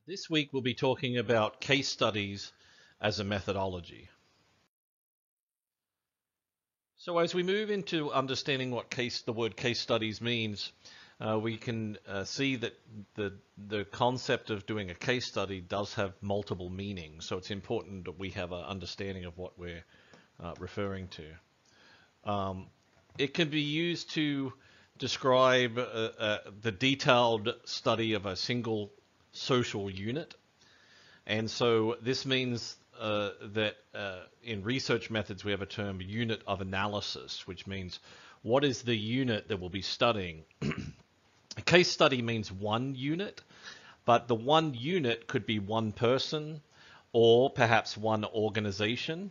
This week we'll be talking about case studies as a methodology. So as we move into understanding what the word case studies means, we can see that the concept of doing a case study does have multiple meanings. So it's important that we have an understanding of what we're referring to. It can be used to describe the detailed study of a single social unit. And so this means that in research methods we have a term unit of analysis, which means what is the unit that we'll be studying. A case study means one unit, but the one unit could be one person or perhaps one organization.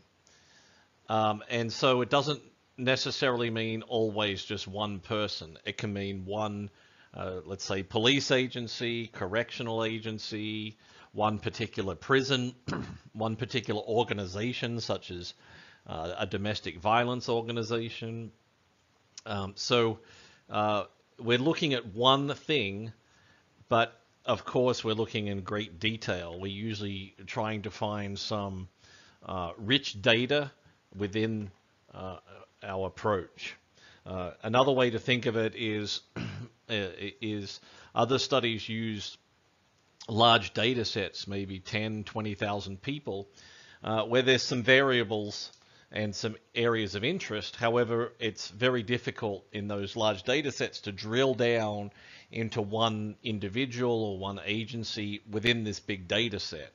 And so it doesn't necessarily mean always just one person. It can mean one, let's say, police agency, correctional agency, one particular prison, one particular organization, such as a domestic violence organization. So we're looking at one thing, but of course we're looking in great detail. We're usually trying to find some rich data within our approach. Another way to think of it is other studies use large data sets, maybe 10, 20,000 people, where there's some variables and some areas of interest. However, it's very difficult in those large data sets to drill down into one individual or one agency within this big data set.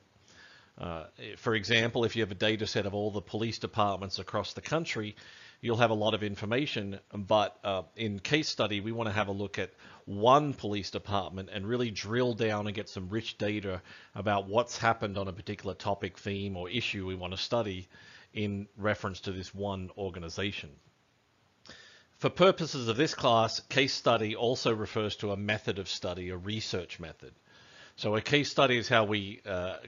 For example, if you have a data set of all the police departments across the country, you'll have a lot of information, but in case study, we want to have a look at one police department and really drill down and get some rich data about what's happened on a particular topic, theme, or issue we want to study in reference to this one organization. For purposes of this class, case study also refers to a method of study, a research method. So a case study is how we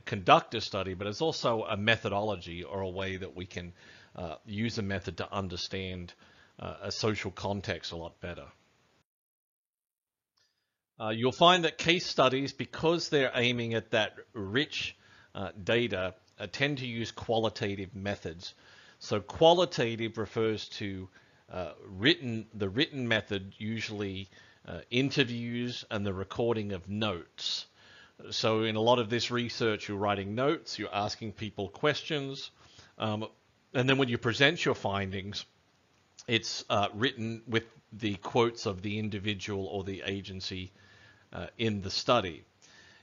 conduct a study, but it's also a methodology or a way that we can use a method to understand a social context a lot better. You'll find that case studies, because they're aiming at that rich data, tend to use qualitative methods. So qualitative refers to the written method, usually interviews and the recording of notes. So in a lot of this research, you're writing notes, you're asking people questions, and then when you present your findings, it's written with the quotes of the individual or the agency in the study.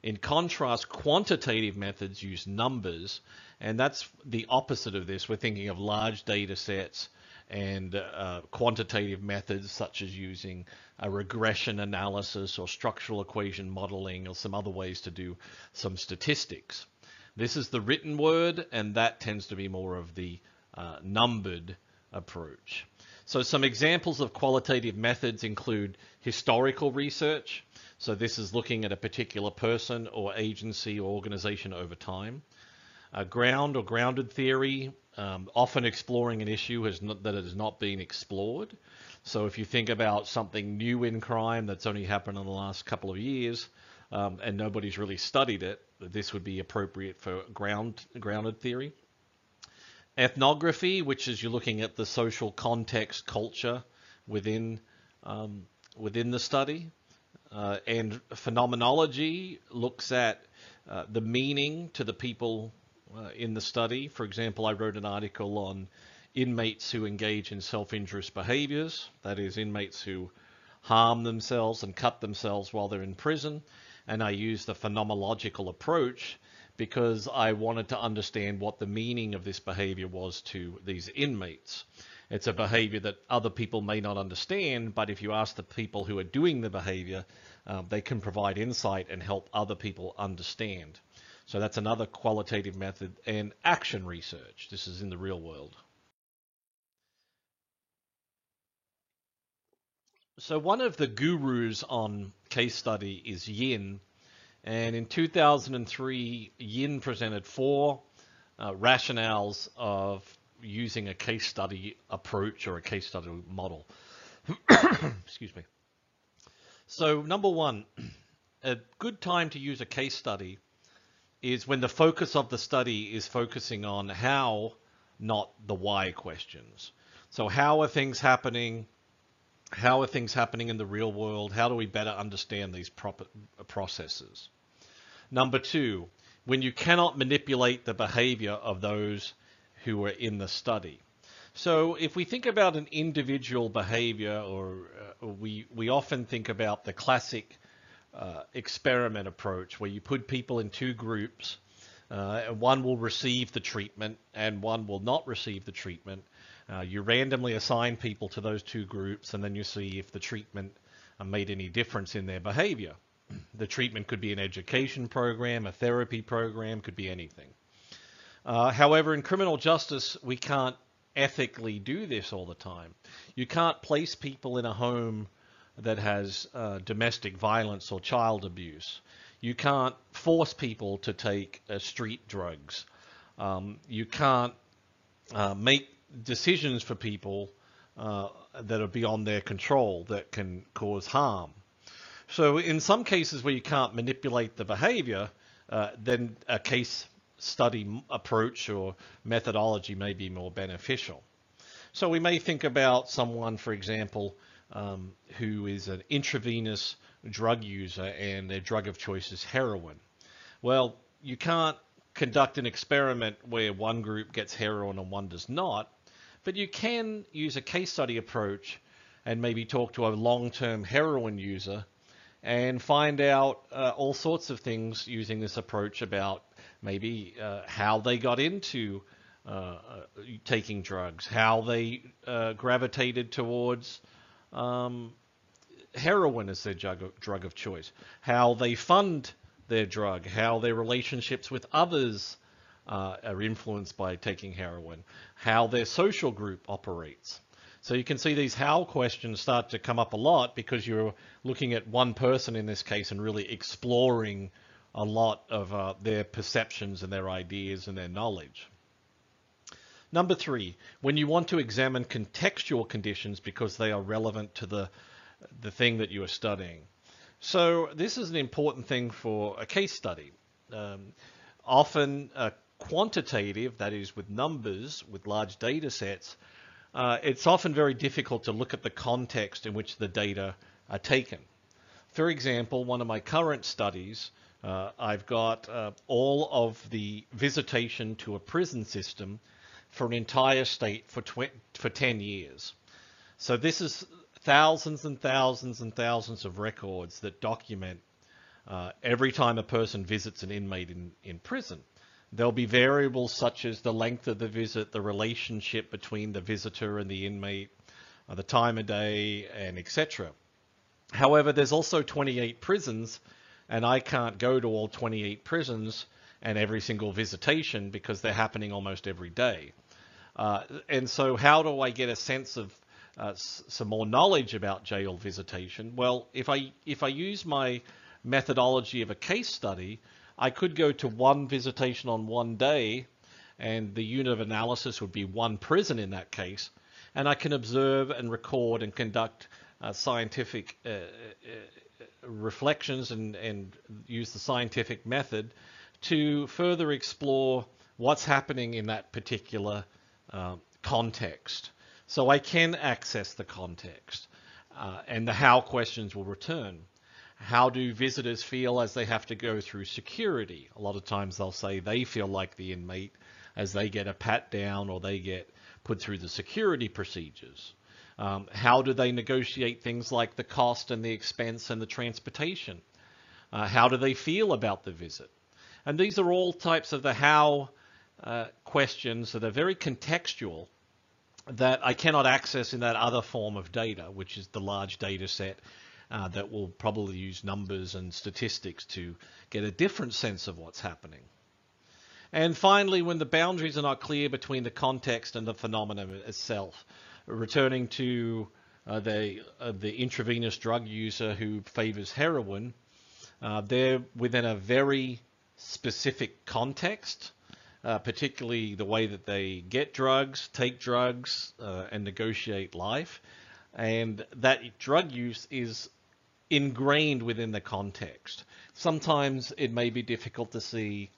In contrast, quantitative methods use numbers, and that's the opposite of this. We're thinking of large data sets and quantitative methods such as using a regression analysis or structural equation modeling or some other ways to do some statistics. This is the written word, and that tends to be more of the numbered approach. So some examples of qualitative methods include historical research. So this is looking at a particular person or agency or organization over time. Ground or grounded theory, often exploring an issue that has not been explored. So if you think about something new in crime that's only happened in the last couple of years and nobody's really studied it, this would be appropriate for grounded theory. Ethnography, which is you're looking at the social context, culture within the study. And phenomenology looks at the meaning to the people in the study. For example, I wrote an article on inmates who engage in self-injurious behaviors, that is, inmates who harm themselves and cut themselves while they're in prison. And I used the phenomenological approach because I wanted to understand what the meaning of this behavior was to these inmates. It's a behavior that other people may not understand, but if you ask the people who are doing the behavior, they can provide insight and help other people understand. So that's another qualitative method. And action research. This is in the real world. So one of the gurus on case study is Yin. And in 2003, Yin presented 4 rationales of using a case study approach or a case study model. Excuse me. So number 1, a good time to use a case study is when the focus of the study is focusing on how, not the why questions. So how are things happening? How are things happening in the real world? How do we better understand these processes? Number two, when you cannot manipulate the behavior of those who are in the study. So if we think about an individual behavior, or we often think about the classic experiment approach where you put people in two groups, and one will receive the treatment and one will not receive the treatment. You randomly assign people to those two groups, and then you see if the treatment made any difference in their behavior. The treatment could be an education program, a therapy program, could be anything. However, in criminal justice, we can't ethically do this all the time. You can't place people in a home that has domestic violence or child abuse. You can't force people to take street drugs. You can't make decisions for people that are beyond their control that can cause harm. So in some cases where you can't manipulate the behavior, then a case study approach or methodology may be more beneficial. So we may think about someone, for example, who is an intravenous drug user and their drug of choice is heroin. Well, you can't conduct an experiment where one group gets heroin and one does not, but you can use a case study approach and maybe talk to a long-term heroin user and find out all sorts of things using this approach about maybe how they got into taking drugs, how they gravitated towards heroin as their drug of choice, how they fund their drug, how their relationships with others are influenced by taking heroin, how their social group operates. So you can see these how questions start to come up a lot because you're looking at one person in this case and really exploring a lot of their perceptions and their ideas and their knowledge. Number three, when you want to examine contextual conditions because they are relevant to the thing that you are studying. So this is an important thing for a case study. Often quantitative, that is with numbers, with large data sets, it's often very difficult to look at the context in which the data are taken. For example, one of my current studies, I've got all of the visitation to a prison system for an entire state for 10 years. So this is thousands and thousands and thousands of records that document every time a person visits an inmate in prison. There'll be variables such as the length of the visit, the relationship between the visitor and the inmate, the time of day, and etc. However, there's also 28 prisons, and I can't go to all 28 prisons and every single visitation because they're happening almost every day. And so how do I get a sense of some more knowledge about jail visitation? Well, if I use my methodology of a case study, I could go to one visitation on one day, and the unit of analysis would be one prison in that case, and I can observe and record and conduct scientific reflections and use the scientific method to further explore what's happening in that particular context. So I can access the context, and the how questions will return. How do visitors feel as they have to go through security? A lot of times they'll say they feel like the inmate as they get a pat down or they get put through the security procedures. How do they negotiate things like the cost and the expense and the transportation? How do they feel about the visit? And these are all types of the how questions that are very contextual that I cannot access in that other form of data, which is the large data set that will probably use numbers and statistics to get a different sense of what's happening. And finally, when the boundaries are not clear between the context and the phenomenon itself, returning to the intravenous drug user who favors heroin, they're within a very specific context, particularly the way that they get drugs, take drugs, and negotiate life. And that drug use is ingrained within the context. Sometimes it may be difficult to see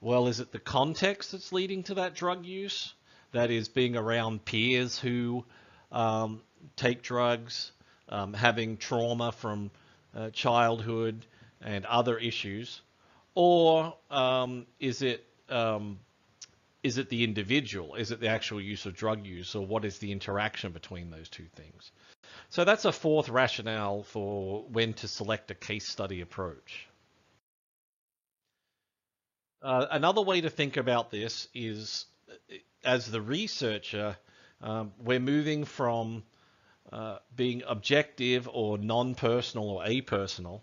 Well, is it the context that's leading to that drug use? That is being around peers who take drugs, having trauma from childhood and other issues, or is it the individual? Is it the actual use of drug use, or what is the interaction between those two things? So that's a fourth rationale for when to select a case study approach. Another way to think about this is, as the researcher, we're moving from being objective or non-personal or apersonal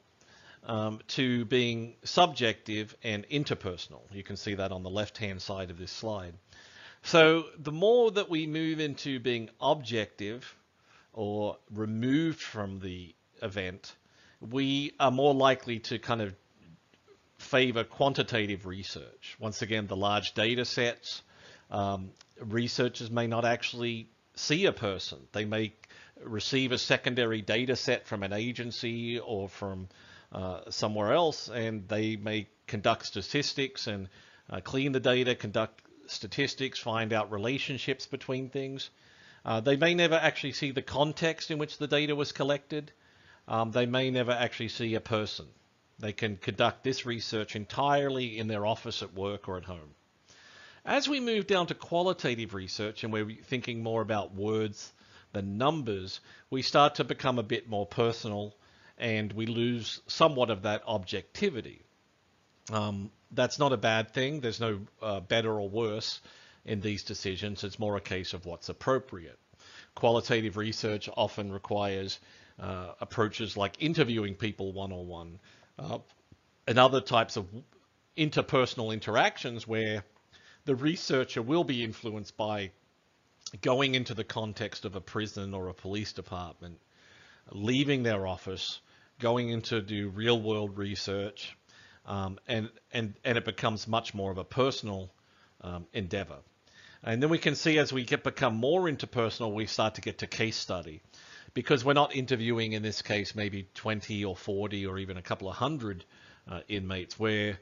to being subjective and interpersonal. You can see that on the left-hand side of this slide. So the more that we move into being objective or removed from the event, we are more likely to kind of favor quantitative research. Once again, the large data sets, researchers may not actually see a person. They may receive a secondary data set from an agency or from somewhere else, and they may conduct statistics and clean the data, conduct statistics, find out relationships between things. They may never actually see the context in which the data was collected. They may never actually see a person. They can conduct this research entirely in their office at work or at home. As we move down to qualitative research, and we're thinking more about words than numbers, we start to become a bit more personal, and we lose somewhat of that objectivity. That's not a bad thing. There's no better or worse in these decisions. It's more a case of what's appropriate. Qualitative research often requires approaches like interviewing people one-on-one, and other types of interpersonal interactions where the researcher will be influenced by going into the context of a prison or a police department, leaving their office, going in to do real world research, and it becomes much more of a personal endeavor. And then we can see as we become more interpersonal, we start to get to case study, because we're not interviewing, in this case, maybe 20 or 40 or even a couple of hundred inmates. We're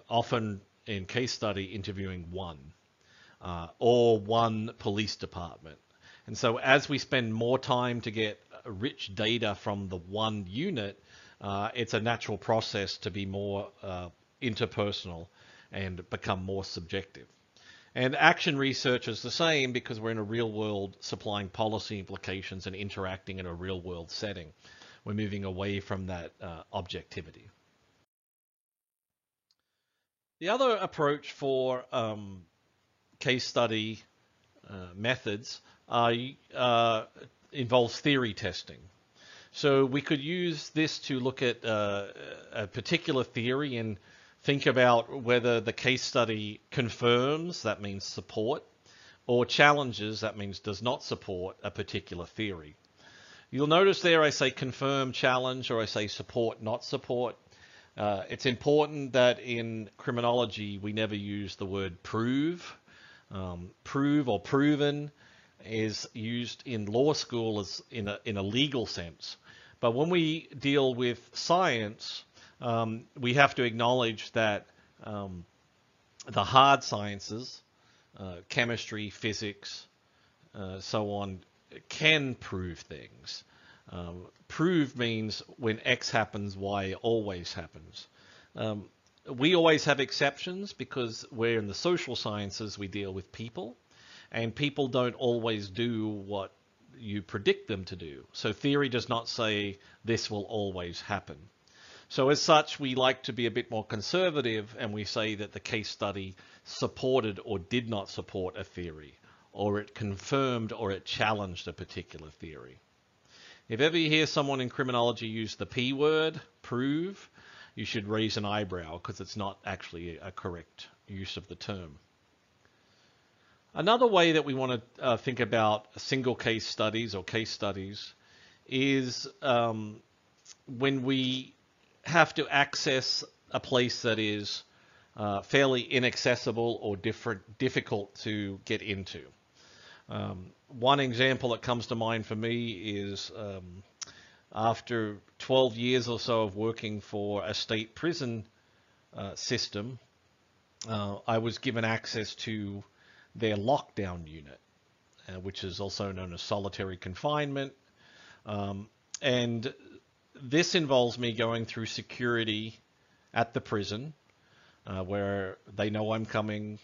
often in case study interviewing one or one police department. And so as we spend more time to get rich data from the one unit, it's a natural process to be more interpersonal and become more subjective. And action research is the same, because we're in a real world supplying policy implications and interacting in a real world setting. We're moving away from that objectivity. The other approach for case study methods involves theory testing. So we could use this to look at a particular theory and think about whether the case study confirms, that means support, or challenges, that means does not support a particular theory. You'll notice there I say confirm, challenge, or I say support, not support. It's important that in criminology we never use the word prove. Prove or proven is used in law school as in a legal sense. But when we deal with science, we have to acknowledge that the hard sciences, chemistry, physics, so on, can prove things. Prove means when X happens, Y always happens. We always have exceptions because we're in the social sciences, we deal with people, and people don't always do what you predict them to do. So theory does not say this will always happen. So as such, we like to be a bit more conservative, and we say that the case study supported or did not support a theory, or it confirmed or it challenged a particular theory. If ever you hear someone in criminology use the P word, prove, you should raise an eyebrow, because it's not actually a correct use of the term. Another way that we want to think about single case studies or case studies is when we have to access a place that is fairly inaccessible or difficult to get into. One example that comes to mind for me is after 12 years or so of working for a state prison system, I was given access to their lockdown unit, which is also known as solitary confinement. And this involves me going through security at the prison, where they know I'm coming.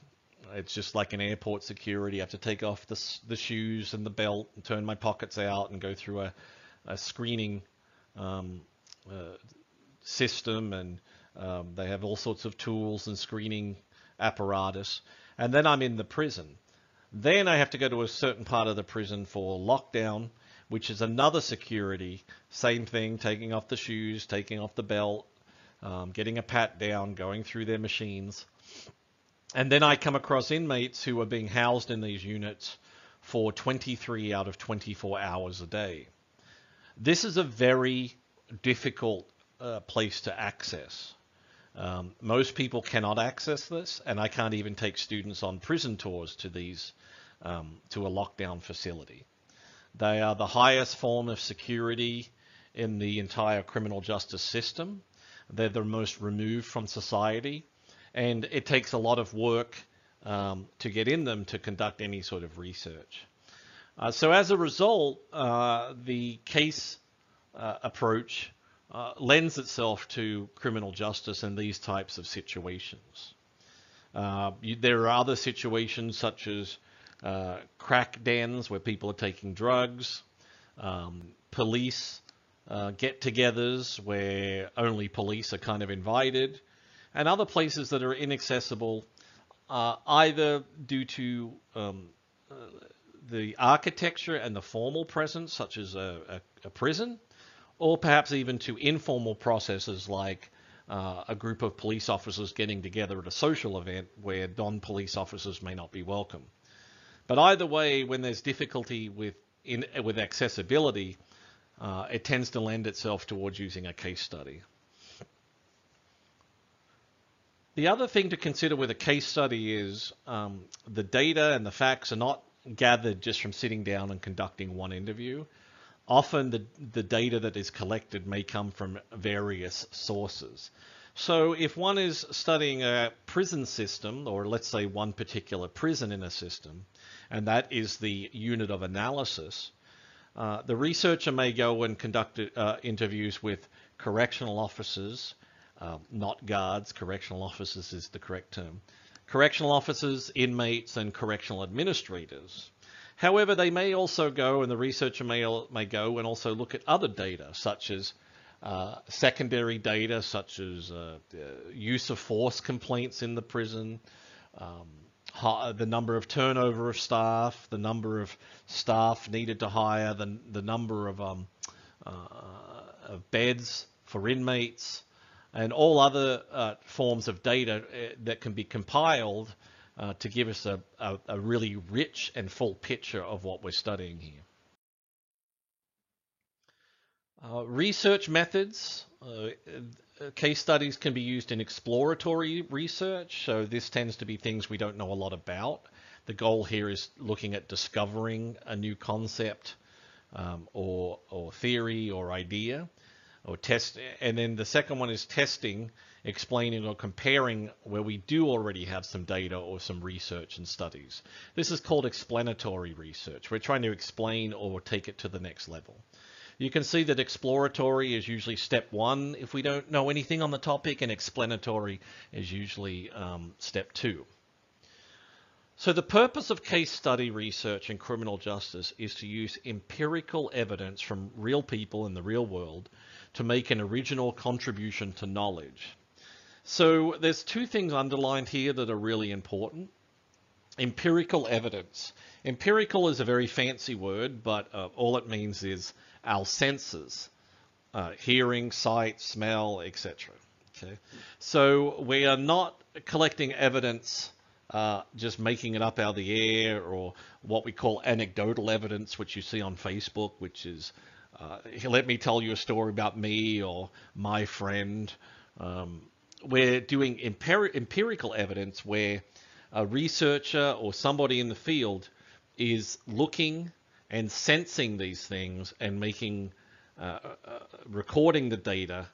It's just like an airport security. I have to take off the shoes and the belt and turn my pockets out and go through a screening system, and they have all sorts of tools and screening apparatus. And then I'm in the prison. Then I have to go to a certain part of the prison for lockdown, which is another security. Same thing, taking off the shoes, taking off the belt, getting a pat down, going through their machines. And then I come across inmates who are being housed in these units for 23 out of 24 hours a day. This is a very difficult place to access. Most people cannot access this, and I can't even take students on prison tours to these to a lockdown facility. They are the highest form of security in the entire criminal justice system. They're the most removed from society, and it takes a lot of work to get in them to conduct any sort of research. So as a result, the case approach lends itself to criminal justice in these types of situations. There are other situations such as crack dens where people are taking drugs, police get-togethers where only police are kind of invited, and other places that are inaccessible either due to the architecture and the formal presence, such as a prison, or perhaps even to informal processes like a group of police officers getting together at a social event where non-police officers may not be welcome. But either way, when there's difficulty with accessibility, it tends to lend itself towards using a case study. The other thing to consider with a case study is the data and the facts are not gathered just from sitting down and conducting one interview. Often the data that is collected may come from various sources. So if one is studying a prison system, or let's say one particular prison in a system, and that is the unit of analysis, the researcher may go and conduct interviews with correctional officers, not guards. Correctional officers is the correct term. Correctional officers, inmates, and correctional administrators. However, they may also go, and the researcher may go and also look at other data, such as secondary data, such as use of force complaints in the prison, the number of turnover of staff, the number of staff needed to hire, the number of beds for inmates, and all other forms of data that can be compiled to give us a really rich and full picture of what we're studying here. Research methods. Case studies can be used in exploratory research, so this tends to be things we don't know a lot about. The goal here is looking at discovering a new concept or theory or idea, or test. And then the second one is testing, explaining or comparing where we do already have some data or some research and studies. This is called explanatory research. We're trying to explain or take it to the next level. You can see that exploratory is usually step one if we don't know anything on the topic, and explanatory is usually step two. So the purpose of case study research in criminal justice is to use empirical evidence from real people in the real world to make an original contribution to knowledge. So there's two things underlined here that are really important. Empirical evidence. Empirical is a very fancy word, but all it means is our senses, hearing, sight, smell, etc. Okay? So we are not collecting evidence, just making it up out of the air, or what we call anecdotal evidence, which you see on Facebook, which is, let me tell you a story about me or my friend. We're doing empirical evidence where a researcher or somebody in the field is looking and sensing these things and making, recording the data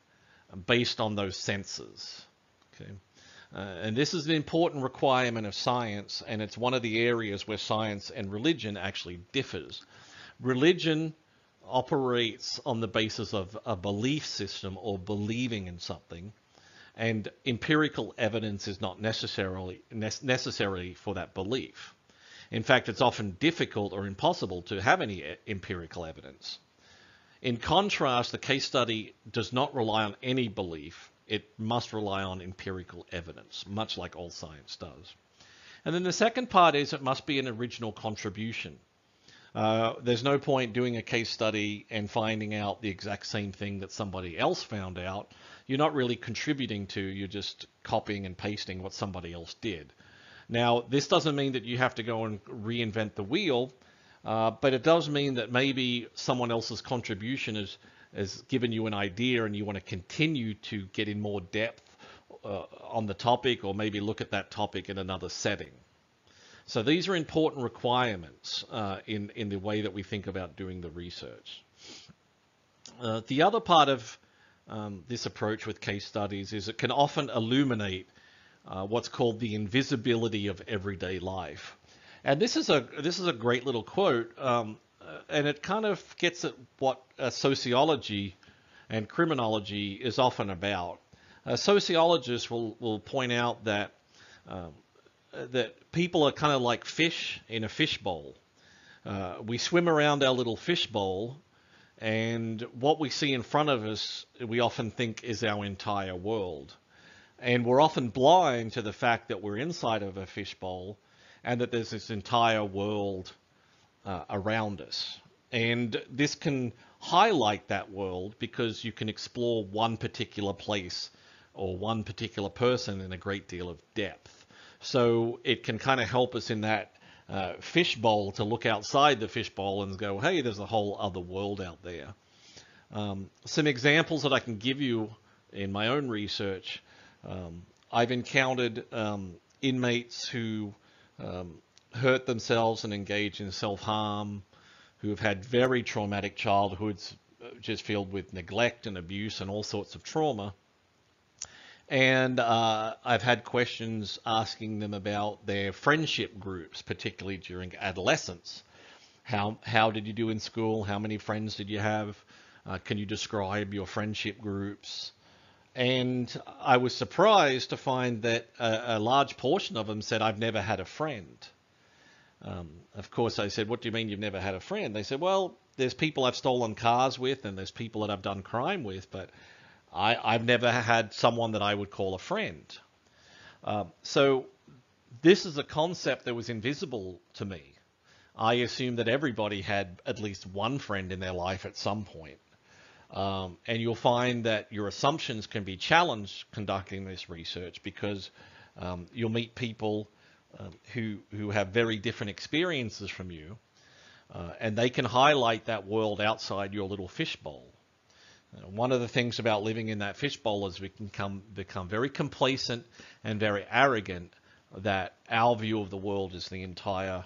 based on those senses. Okay. And this is an important requirement of science, and it's one of the areas where science and religion actually differs. Religion operates on the basis of a belief system or believing in something, and empirical evidence is not necessary for that belief. In fact, it's often difficult or impossible to have any empirical evidence. In contrast, the case study does not rely on any belief. It must rely on empirical evidence, much like all science does. And then the second part is it must be an original contribution. There's no point doing a case study and finding out the exact same thing that somebody else found out. You're not really contributing to, you're just copying and pasting what somebody else did. Now, this doesn't mean that you have to go and reinvent the wheel, but it does mean that maybe someone else's contribution has given you an idea and you want to continue to get in more depth on the topic, or maybe look at that topic in another setting. So these are important requirements in the way that we think about doing the research. The other part of this approach with case studies is it can often illuminate what's called the invisibility of everyday life. And this is a great little quote, and it kind of gets at what sociology and criminology is often about. Sociologists will point out that that people are kind of like fish in a fishbowl. We swim around our little fishbowl, and what we see in front of us, we often think is our entire world. And we're often blind to the fact that we're inside of a fishbowl and that there's this entire world around us. And this can highlight that world because you can explore one particular place or one particular person in a great deal of depth. So it can kind of help us in that fishbowl to look outside the fishbowl and go, hey, there's a whole other world out there. Some examples that I can give you in my own research. I've encountered inmates who hurt themselves and engage in self-harm, who have had very traumatic childhoods, just filled with neglect and abuse and all sorts of trauma. And I've had questions asking them about their friendship groups, particularly during adolescence. How did you do in school? How many friends did you have? Can you describe your friendship groups? And I was surprised to find that a large portion of them said, I've never had a friend. Of course, I said, what do you mean you've never had a friend? They said, well, there's people I've stolen cars with and there's people that I've done crime with, but I've never had someone that I would call a friend. So this is a concept that was invisible to me. I assumed that everybody had at least one friend in their life at some point. And you'll find that your assumptions can be challenged conducting this research because you'll meet people who have very different experiences from you, and they can highlight that world outside your little fishbowl. One of the things about living in that fishbowl is we can become very complacent and very arrogant that our view of the world is the entire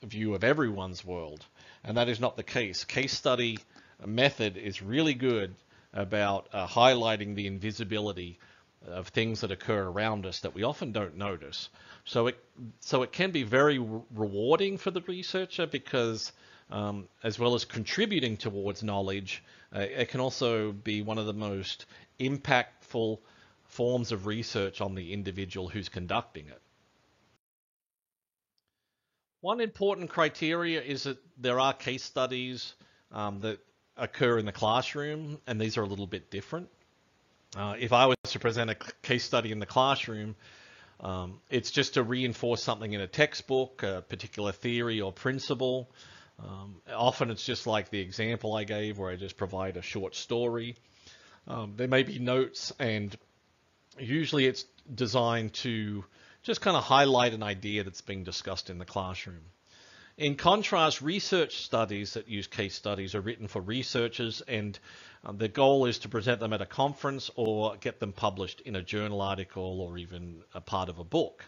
view of everyone's world, and that is not the case. Case study method is really good about highlighting the invisibility of things that occur around us that we often don't notice. So it can be very rewarding for the researcher because as well as contributing towards knowledge, it can also be one of the most impactful forms of research on the individual who's conducting it. One important criteria is that there are case studies that occur in the classroom, and these are a little bit different. If I was to present a case study in the classroom, it's just to reinforce something in a textbook, a particular theory or principle. Often it's just like the example I gave where I just provide a short story. There may be notes, and usually it's designed to just kind of highlight an idea that's being discussed in the classroom. In contrast, research studies that use case studies are written for researchers, and the goal is to present them at a conference or get them published in a journal article or even a part of a book.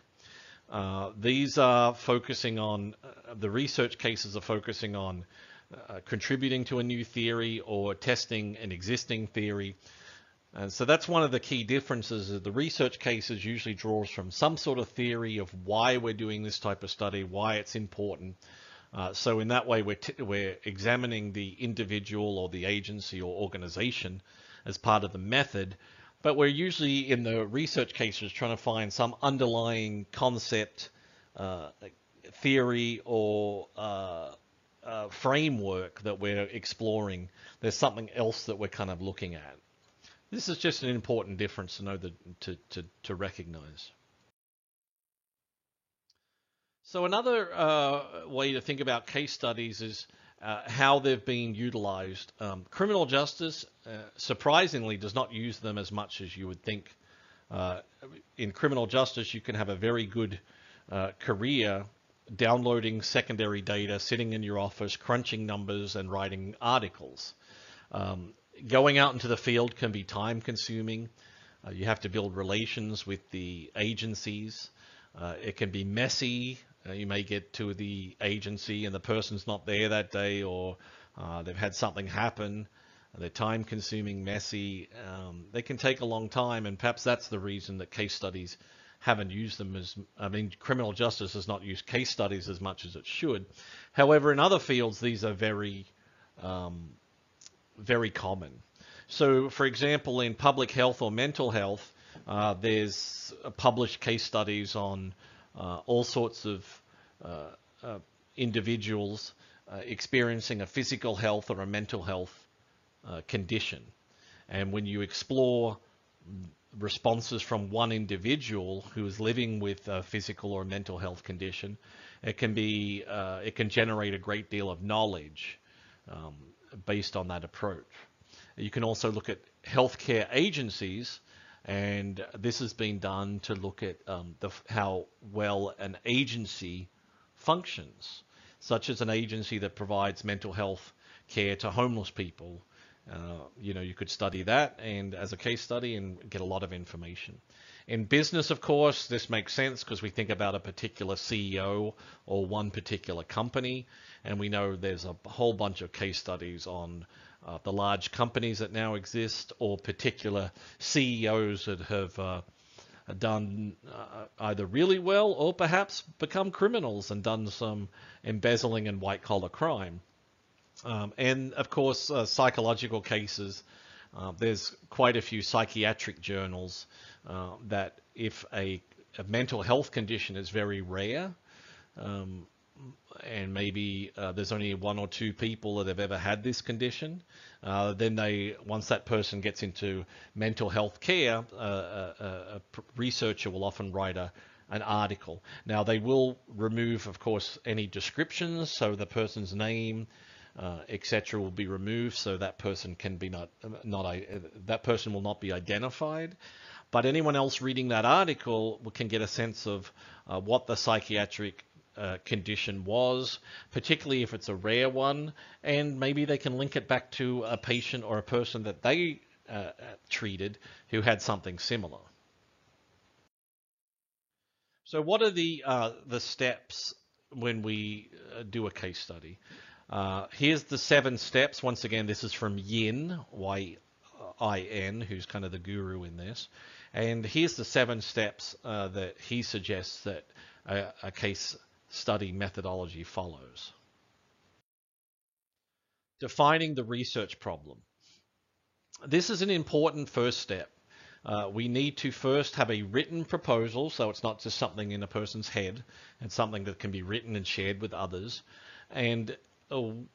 These are focusing on, the research cases are focusing on contributing to a new theory or testing an existing theory. And so that's one of the key differences. Is the research cases usually draws from some sort of theory of why we're doing this type of study, why it's important. So in that way, we're examining the individual or the agency or organization as part of the method, but we're usually in the research cases trying to find some underlying concept, theory, or framework that we're exploring. There's something else that we're kind of looking at. This is just an important difference to know to recognize. So another way to think about case studies is how they've been utilized. Criminal justice, surprisingly, does not use them as much as you would think. In criminal justice, you can have a very good career downloading secondary data, sitting in your office, crunching numbers, and writing articles. Going out into the field can be time consuming. You have to build relations with the agencies. It can be messy. You may get to the agency and the person's not there that day, or they've had something happen. They're time consuming, messy. They can take a long time, and perhaps that's the reason that case studies haven't used them as, criminal justice has not used case studies as much as it should. However, in other fields, these are very common. So, for example, in public health or mental health, there's published case studies on all sorts of individuals experiencing a physical health or a mental health condition. And when you explore responses from one individual who is living with a physical or mental health condition, it can generate a great deal of knowledge based on that approach. You can also look at healthcare agencies, and this has been done to look at how well an agency functions, such as an agency that provides mental health care to homeless people. You could study that and as a case study and get a lot of information. In business, of course, this makes sense because we think about a particular CEO or one particular company, and we know there's a whole bunch of case studies on the large companies that now exist, or particular CEOs that have done either really well or perhaps become criminals and done some embezzling and white-collar crime. And of course, psychological cases. There's quite a few psychiatric journals that if a mental health condition is very rare, and maybe there's only one or two people that have ever had this condition, then once that person gets into mental health care, a researcher will often write an article. Now they will remove, of course, any descriptions, so the person's name, etc., will be removed, so that person that person will not be identified. But anyone else reading that article can get a sense of what the psychiatric condition was, particularly if it's a rare one, and maybe they can link it back to a patient or a person that they treated who had something similar. So what are the steps when we do a case study? Here's the 7 steps. Once again, this is from Yin, Y-I-N, who's kind of the guru in this. And here's the 7 steps that he suggests that a case study methodology follows. Defining the research problem. This is an important first step. We need to first have a written proposal, so it's not just something in a person's head. It's something that can be written and shared with others. And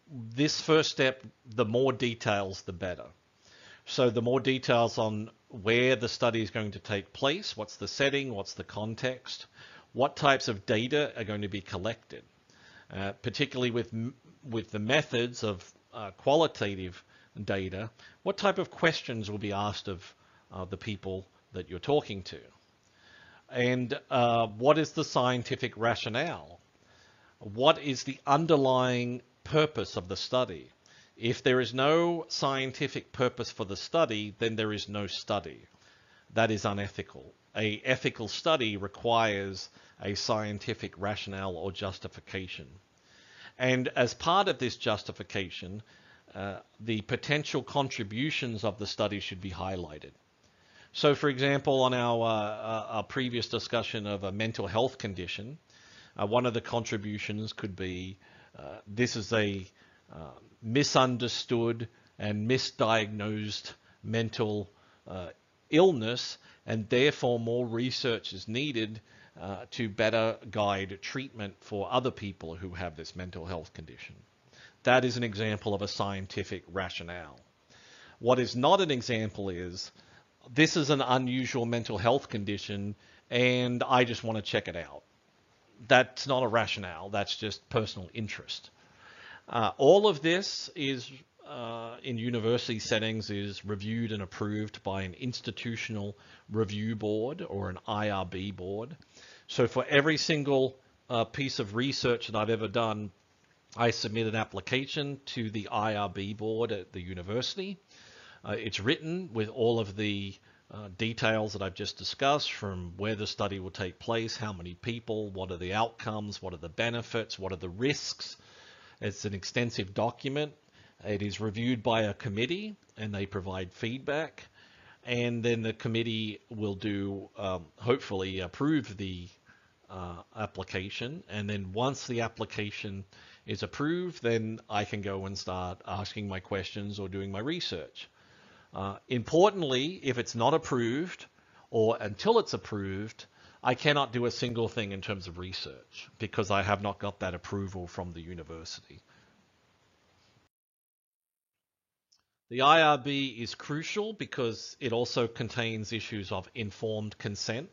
this first step, the more details, the better. So the more details on where the study is going to take place, what's the setting, what's the context, what types of data are going to be collected, particularly with the methods of qualitative data, what type of questions will be asked of the people that you're talking to, and what is the scientific rationale? What is the underlying purpose of the study? If there is no scientific purpose for the study, then there is no study. That is unethical. An ethical study requires a scientific rationale or justification. And as part of this justification, the potential contributions of the study should be highlighted. So, for example, on our previous discussion of a mental health condition, one of the contributions could be this is a misunderstood and misdiagnosed mental illness, and therefore more research is needed to better guide treatment for other people who have this mental health condition. That is an example of a scientific rationale. What is not an example is, this is an unusual mental health condition and I just want to check it out. That's not a rationale, that's just personal interest. All of this is, in university settings, is reviewed and approved by an institutional review board or an IRB board. So for every single piece of research that I've ever done, I submit an application to the IRB board at the university. It's written with all of the details that I've just discussed, from where the study will take place, how many people, what are the outcomes, what are the benefits, what are the risks. It's an extensive document. It is reviewed by a committee and they provide feedback. And then the committee will hopefully approve the application. And then once the application is approved, then I can go and start asking my questions or doing my research. Importantly, if it's not approved or until it's approved, I cannot do a single thing in terms of research because I have not got that approval from the university. The IRB is crucial because it also contains issues of informed consent.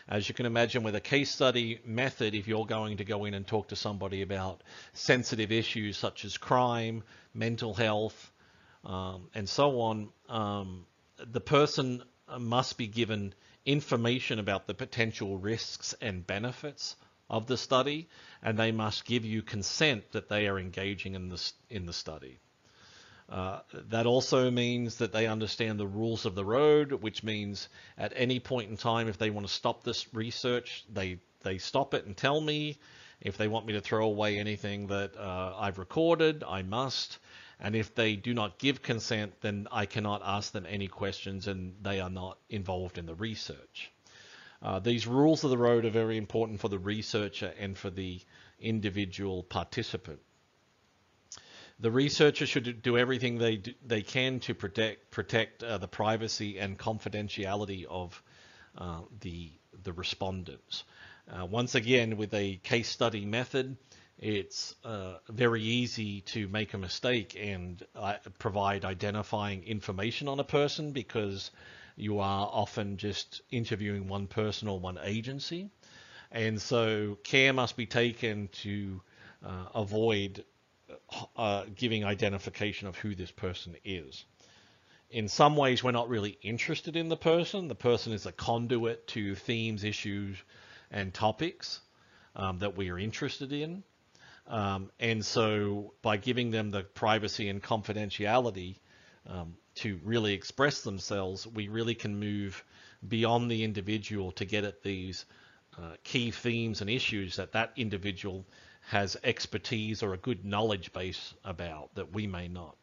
As you can imagine, with a case study method, if you're going to go in and talk to somebody about sensitive issues such as crime, mental health, and so on, the person must be given information about the potential risks and benefits of the study, and they must give you consent that they are engaging in the study. That also means that they understand the rules of the road, which means at any point in time, if they want to stop this research, they stop it and tell me. If they want me to throw away anything that I've recorded, I must. And if they do not give consent, then I cannot ask them any questions and they are not involved in the research. These rules of the road are very important for the researcher and for the individual participant. The researcher should do everything they can to protect the privacy and confidentiality of the respondents. Once again, with a case study method, it's very easy to make a mistake and provide identifying information on a person because you are often just interviewing one person or one agency. And so care must be taken to avoid giving identification of who this person is. In some ways, we're not really interested in the person. The person is a conduit to themes, issues, and topics that we are interested in. And so by giving them the privacy and confidentiality to really express themselves, we really can move beyond the individual to get at these key themes and issues that individual has expertise or a good knowledge base about that we may not.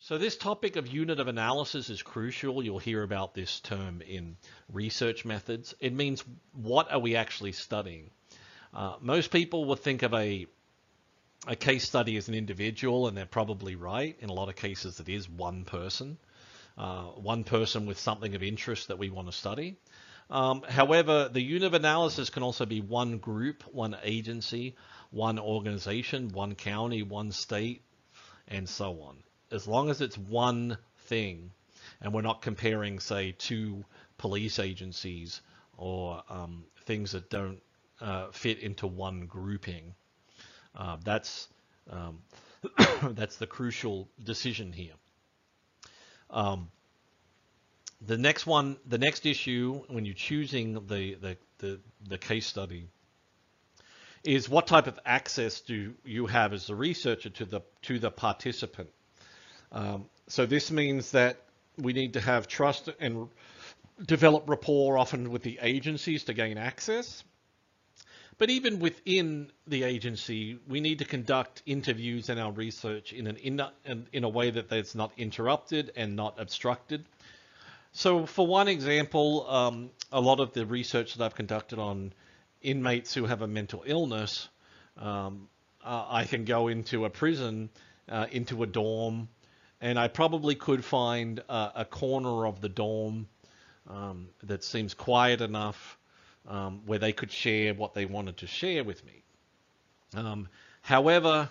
So this topic of unit of analysis is crucial. You'll hear about this term in research methods. It means, what are we actually studying? Most people would think of a case study as an individual, and they're probably right. In a lot of cases, it is one person with something of interest that we want to study. However, the unit of analysis can also be one group, one agency, one organization, one county, one state, and so on. As long as it's one thing, and we're not comparing, say, two police agencies or things that don't fit into one grouping, that's the crucial decision here. The next issue when you're choosing the case study is what type of access do you have as the researcher to the participant. So this means that we need to have trust and develop rapport often with the agencies to gain access. But even within the agency, we need to conduct interviews and our research in a way that's not interrupted and not obstructed. So for one example, a lot of the research that I've conducted on inmates who have a mental illness, I can go into a prison, into a dorm, and I probably could find a corner of the dorm that seems quiet enough where they could share what they wanted to share with me. However,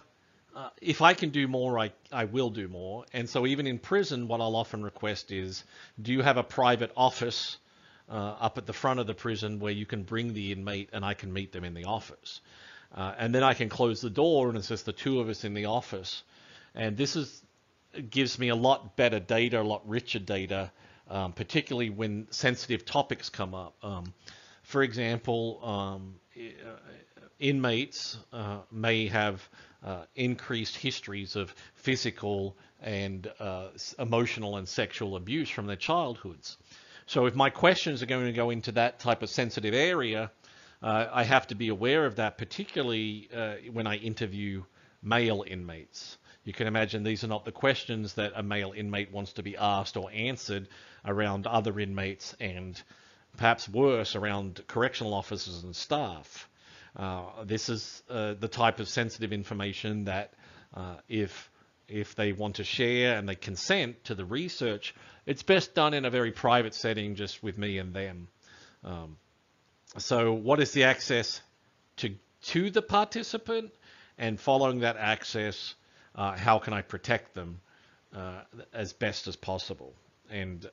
if I can do more, I will do more. And so even in prison, what I'll often request is, do you have a private office up at the front of the prison where you can bring the inmate and I can meet them in the office? And then I can close the door and it's just the two of us in the office. And gives me a lot better data, a lot richer data, particularly when sensitive topics come up. For example, inmates may have increased histories of physical and emotional and sexual abuse from their childhoods. So if my questions are going to go into that type of sensitive area, I have to be aware of that, particularly when I interview male inmates. You can imagine these are not the questions that a male inmate wants to be asked or answered around other inmates, and perhaps worse, around correctional officers and staff. This is the type of sensitive information that if they want to share and they consent to the research, it's best done in a very private setting, just with me and them. So what is the access to the participant? And following that access, how can I protect them as best as possible? And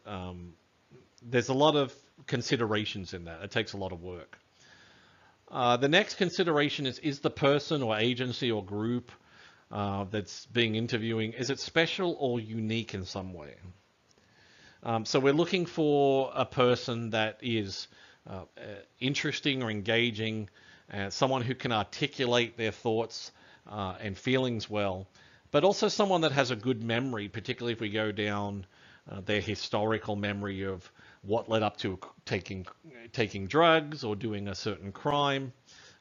there's a lot of considerations in that. It takes a lot of work. The next consideration is the person or agency or group that's being interviewing, is it special or unique in some way? So we're looking for a person that is interesting or engaging, someone who can articulate their thoughts and feelings well, but also someone that has a good memory, particularly if we go down their historical memory of what led up to taking drugs or doing a certain crime.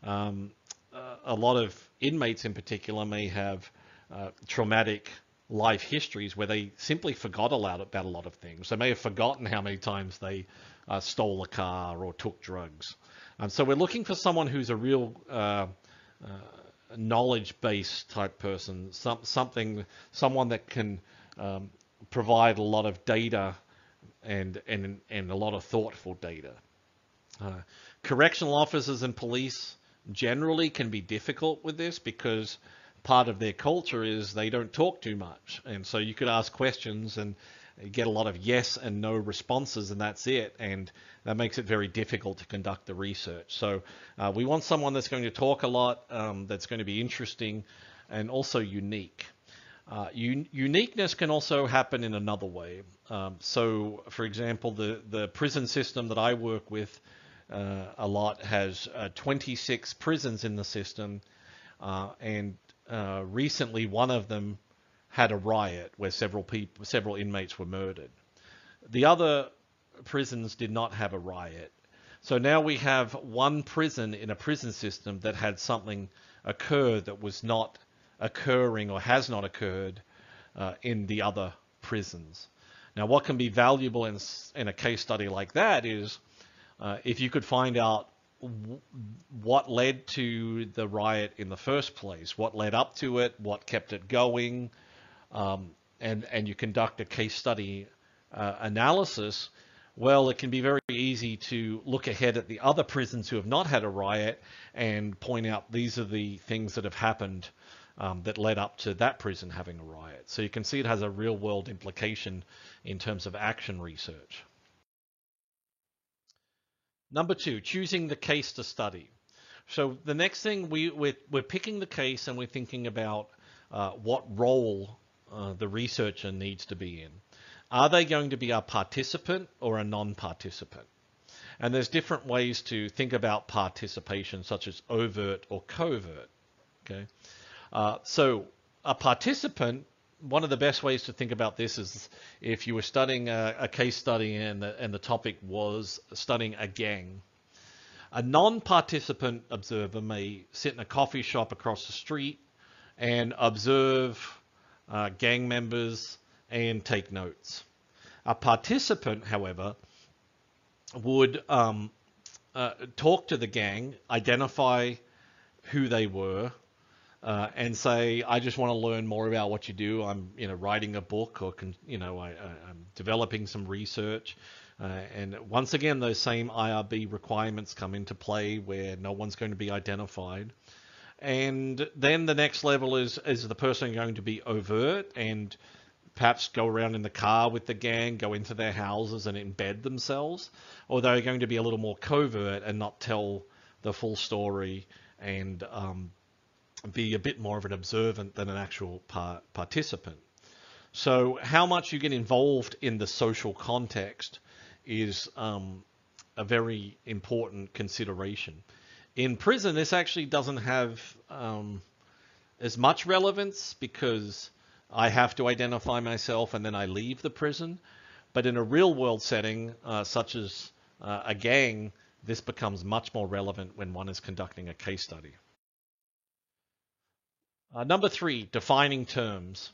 A lot of inmates in particular may have traumatic life histories where they simply forgot about a lot of things. They may have forgotten how many times they stole a car or took drugs. So we're looking for someone who's a real knowledge-based type person, someone that can provide a lot of data and a lot of thoughtful data. Correctional officers and police generally can be difficult with this because part of their culture is they don't talk too much. And so you could ask questions and get a lot of yes and no responses, and that's it. And that makes it very difficult to conduct the research. So we want someone that's going to talk a lot, that's going to be interesting and also unique. Uniqueness can also happen in another way. So, for example, the prison system that I work with a lot has 26 prisons in the system, and recently one of them had a riot where several inmates were murdered. The other prisons did not have a riot. So now we have one prison in a prison system that had something occur that was not occurring or has not occurred in the other prisons. Now, what can be valuable in a case study like that is if you could find out what led to the riot in the first place, what led up to it, what kept it going, and you conduct a case study analysis, well, it can be very easy to look ahead at the other prisons who have not had a riot and point out these are the things that have happened that led up to that prison having a riot. So you can see it has a real-world implication in terms of action research. Number 2, choosing the case to study. So the next thing, we're picking the case and we're thinking about what role the researcher needs to be in. Are they going to be a participant or a non-participant? And there's different ways to think about participation, such as overt or covert. Okay, so a participant, one of the best ways to think about this is if you were studying a case study and the topic was studying a gang. A non-participant observer may sit in a coffee shop across the street and observe gang members and take notes. A participant, however, would talk to the gang, identify who they were, and say, I just want to learn more about what you do. I'm, writing a book, or, I'm developing some research. And once again, those same IRB requirements come into play where no one's going to be identified. And then the next level is the person going to be overt and perhaps go around in the car with the gang, go into their houses and embed themselves, or they're going to be a little more covert and not tell the full story and be a bit more of an observant than an actual participant. So how much you get involved in the social context is a very important consideration. In prison, this actually doesn't have as much relevance because I have to identify myself and then I leave the prison. But in a real world setting, such as a gang, this becomes much more relevant when one is conducting a case study. Number 3, defining terms.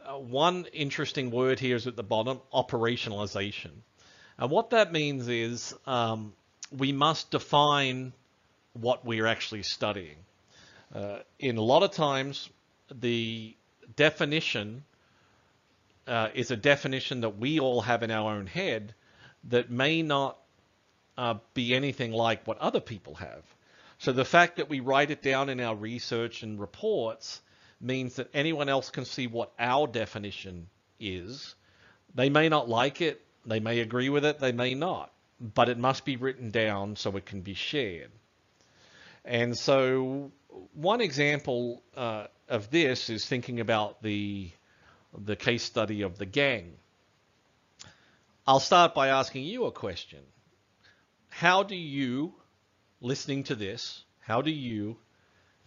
One interesting word here is at the bottom, operationalization. And what that means is we must define what we're actually studying. In a lot of times, the definition is a definition that we all have in our own head that may not be anything like what other people have. So the fact that we write it down in our research and reports means that anyone else can see what our definition is. They may not like it, they may agree with it, they may not, but it must be written down so it can be shared. And so one example of this is thinking about the case study of the gang. I'll start by asking you a question. How do you, listening to this, how do you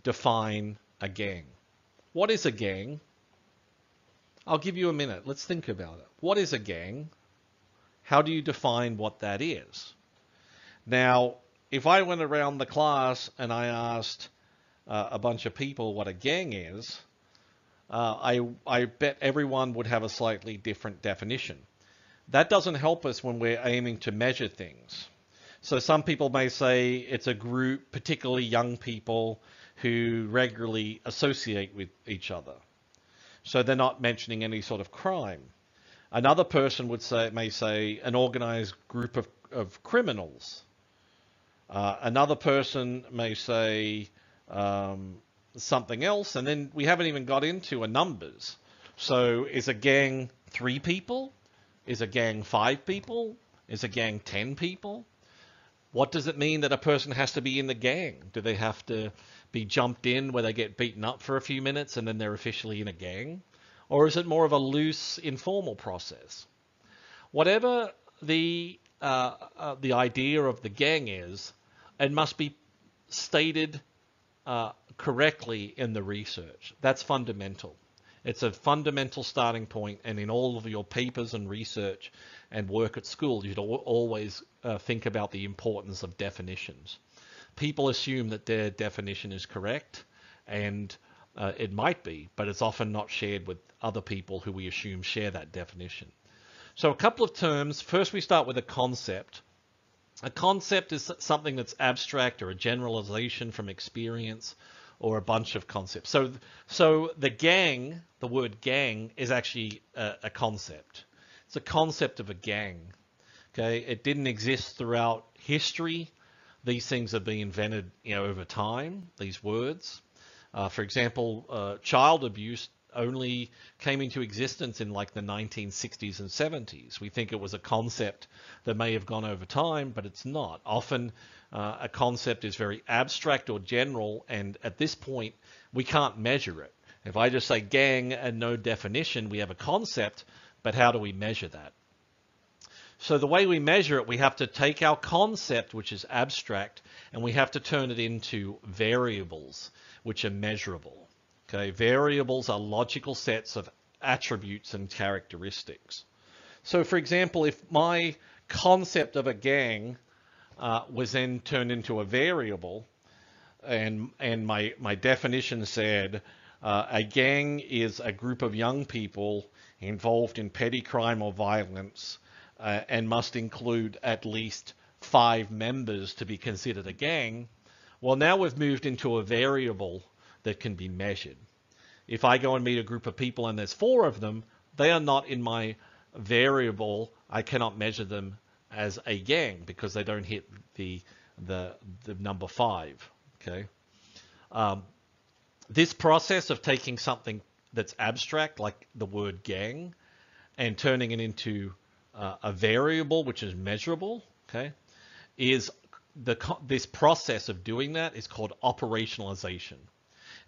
define a gang? What is a gang? I'll give you a minute. Let's think about it. What is a gang? How do you define what that is? Now, if I went around the class and I asked a bunch of people what a gang is, I bet everyone would have a slightly different definition. That doesn't help us when we're aiming to measure things. So some people may say it's a group, particularly young people, who regularly associate with each other. So they're not mentioning any sort of crime. Another person may say an organized group of criminals. Another person may say something else, and then we haven't even got into a numbers. So is a gang 3 people? Is a gang 5 people? Is a gang 10 people? What does it mean that a person has to be in the gang? Do they have to be jumped in where they get beaten up for a few minutes and then they're officially in a gang? Or is it more of a loose, informal process? Whatever the idea of the gang is, it must be stated correctly in the research. That's fundamental. It's a fundamental starting point, and in all of your papers and research and work at school, you should always think about the importance of definitions. People assume that their definition is correct, and it might be, but it's often not shared with other people who we assume share that definition. So a couple of terms. First, we start with a concept. A concept is something that's abstract or a generalization from experience or a bunch of concepts. So the gang, the word gang, is actually a concept. It's a concept of a gang. Okay, it didn't exist throughout history. These things have been invented, over time. These words, for example, child abuse only came into existence in like the 1960s and 70s. We think it was a concept that may have gone over time, but it's not. Often a concept is very abstract or general, and at this point we can't measure it. If I just say gang and no definition, we have a concept, but how do we measure that? So the way we measure it, we have to take our concept, which is abstract, and we have to turn it into variables, which are measurable. Okay, variables are logical sets of attributes and characteristics. So for example, if my concept of a gang was then turned into a variable, and my definition said a gang is a group of young people involved in petty crime or violence, and must include at least 5 members to be considered a gang. Well, now we've moved into a variable that can be measured. If I go and meet a group of people and there's 4 of them, they are not in my variable. I cannot measure them as a gang because they don't hit the number 5. Okay. This process of taking something that's abstract, like the word gang, and turning it into a variable which is measurable, okay, is this process of doing that is called operationalization.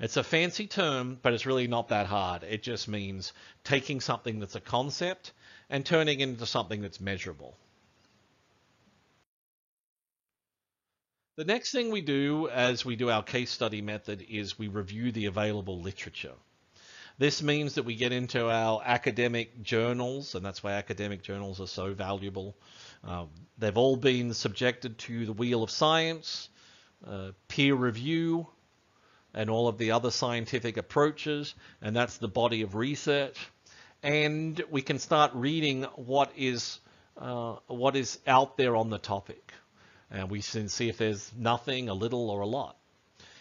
It's a fancy term, but it's really not that hard. It just means taking something that's a concept and turning it into something that's measurable. The next thing we do as we do our case study method is we review the available literature. This means that we get into our academic journals, and that's why academic journals are so valuable. They've all been subjected to the wheel of science, peer review, and all of the other scientific approaches, and that's the body of research. And we can start reading what is out there on the topic. And we can see if there's nothing, a little, or a lot.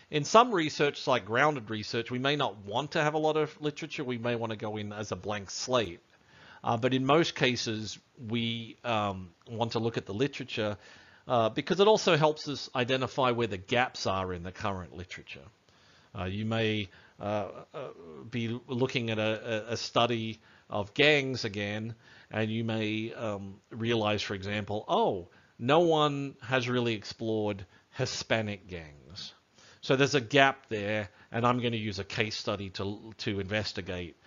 In some research, like grounded research, we may not want to have a lot of literature. We may want to go in as a blank slate. But in most cases, we want to look at the literature because it also helps us identify where the gaps are in the current literature. You may be looking at a study of gangs again, and you may realize, for example, oh, no one has really explored Hispanic gangs. So there's a gap there, and I'm going to use a case study to investigate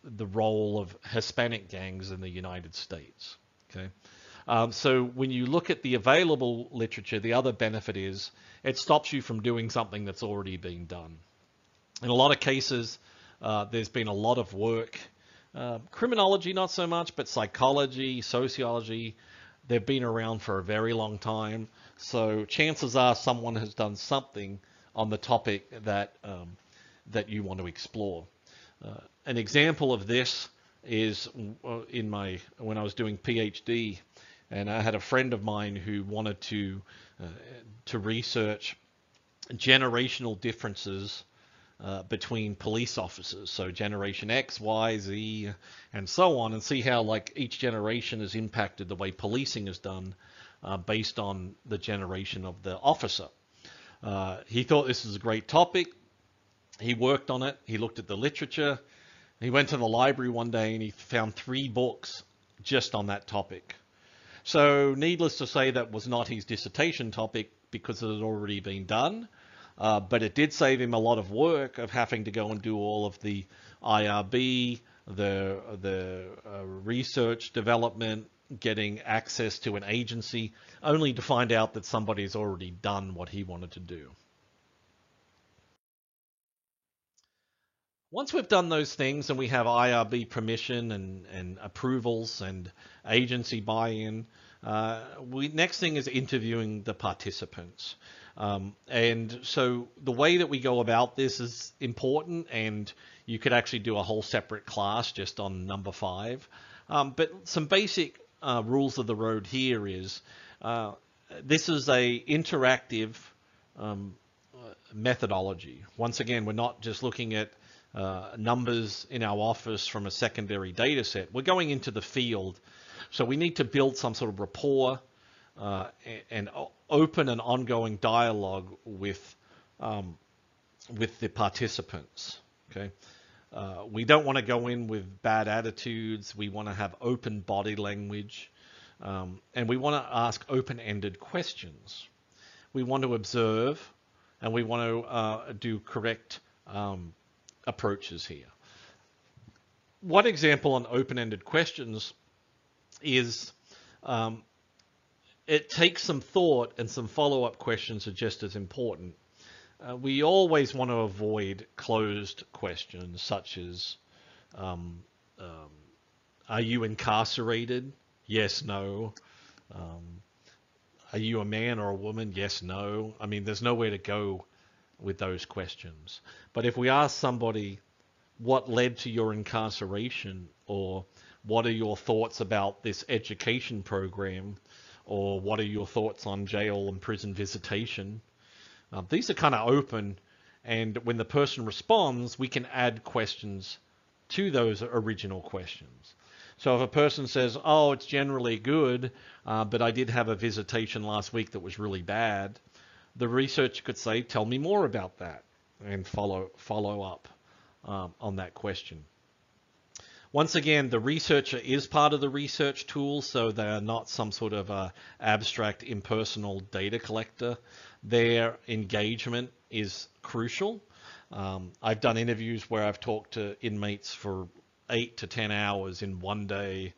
the role of Hispanic gangs in the United States. Okay, so when you look at the available literature, the other benefit is it stops you from doing something that's already been done. In a lot of cases, there's been a lot of work. Criminology, not so much, but psychology, sociology, they've been around for a very long time. So chances are someone has done something on the topic that you want to explore. An example of this is when I was doing PhD, and I had a friend of mine who wanted to research generational differences between police officers, so generation X, Y, Z, and so on, and see how like each generation has impacted the way policing is done based on the generation of the officer. He thought this was a great topic. He worked on it. He looked at the literature. He went to the library one day and he found 3 books just on that topic. So needless to say, that was not his dissertation topic because it had already been done. But it did save him a lot of work of having to go and do all of the IRB, the research development, getting access to an agency, only to find out that somebody's already done what he wanted to do. Once we've done those things and we have IRB permission and approvals and agency buy-in, next thing is interviewing the participants. And so the way that we go about this is important, and you could actually do a whole separate class just on number 5. But some basic rules of the road here is this is a interactive methodology. Once again, we're not just looking at numbers in our office from a secondary data set. We're going into the field. So we need to build some sort of rapport and open and ongoing dialogue with the participants. Okay, we don't want to go in with bad attitudes. We want to have open body language, and we want to ask open-ended questions. We want to observe, and we want to do correct approaches here. One example on open-ended questions is it takes some thought, and some follow-up questions are just as important. We always want to avoid closed questions such as, are you incarcerated? Yes, no. Are you a man or a woman? Yes, no. I mean, there's nowhere to go with those questions. But if we ask somebody, what led to your incarceration, or what are your thoughts about this education program, or what are your thoughts on jail and prison visitation, these are kind of open, and when the person responds, we can add questions to those original questions. So if a person says, oh, it's generally good, but I did have a visitation last week that was really bad, the researcher could say, tell me more about that, and follow up on that question. Once again, the researcher is part of the research tool, so they are not some sort of abstract, impersonal data collector. Their engagement is crucial. I've done interviews where I've talked to inmates for 8 to 10 hours in one day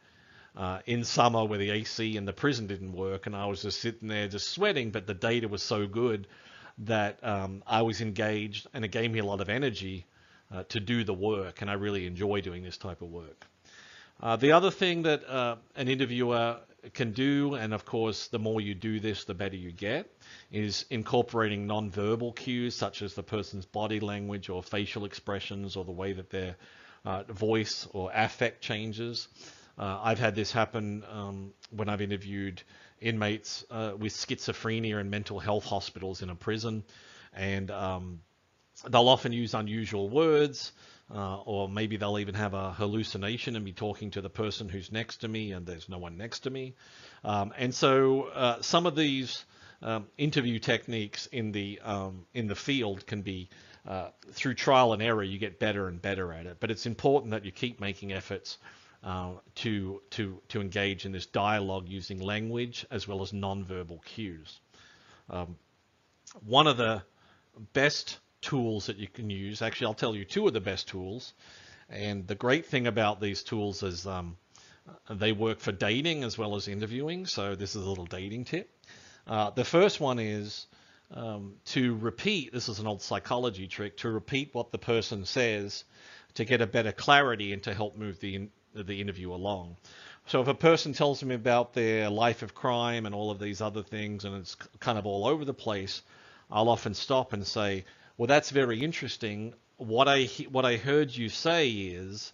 in summer where the AC in the prison didn't work, and I was just sitting there just sweating, but the data was so good that I was engaged, and it gave me a lot of energy to do the work, and I really enjoy doing this type of work. The other thing that an interviewer can do, and of course the more you do this the better you get, is incorporating non-verbal cues such as the person's body language or facial expressions or the way that their voice or affect changes. I've had this happen when I've interviewed inmates with schizophrenia in mental health hospitals in a prison, and they'll often use unusual words, or maybe they'll even have a hallucination and be talking to the person who's next to me, and there's no one next to me. And so some of these interview techniques in the field can be through trial and error. You get better and better at it, but it's important that you keep making efforts to engage in this dialogue using language as well as nonverbal cues. One of the best tools that you can use, actually I'll tell you two of the best tools, and the great thing about these tools is they work for dating as well as interviewing, so this is a little dating tip. The first one is to repeat, this is an old psychology trick, to repeat what the person says to get a better clarity and to help move the interview along. So if a person tells me about their life of crime and all of these other things, and it's kind of all over the place, I'll often stop and say, well, that's very interesting. What I heard you say is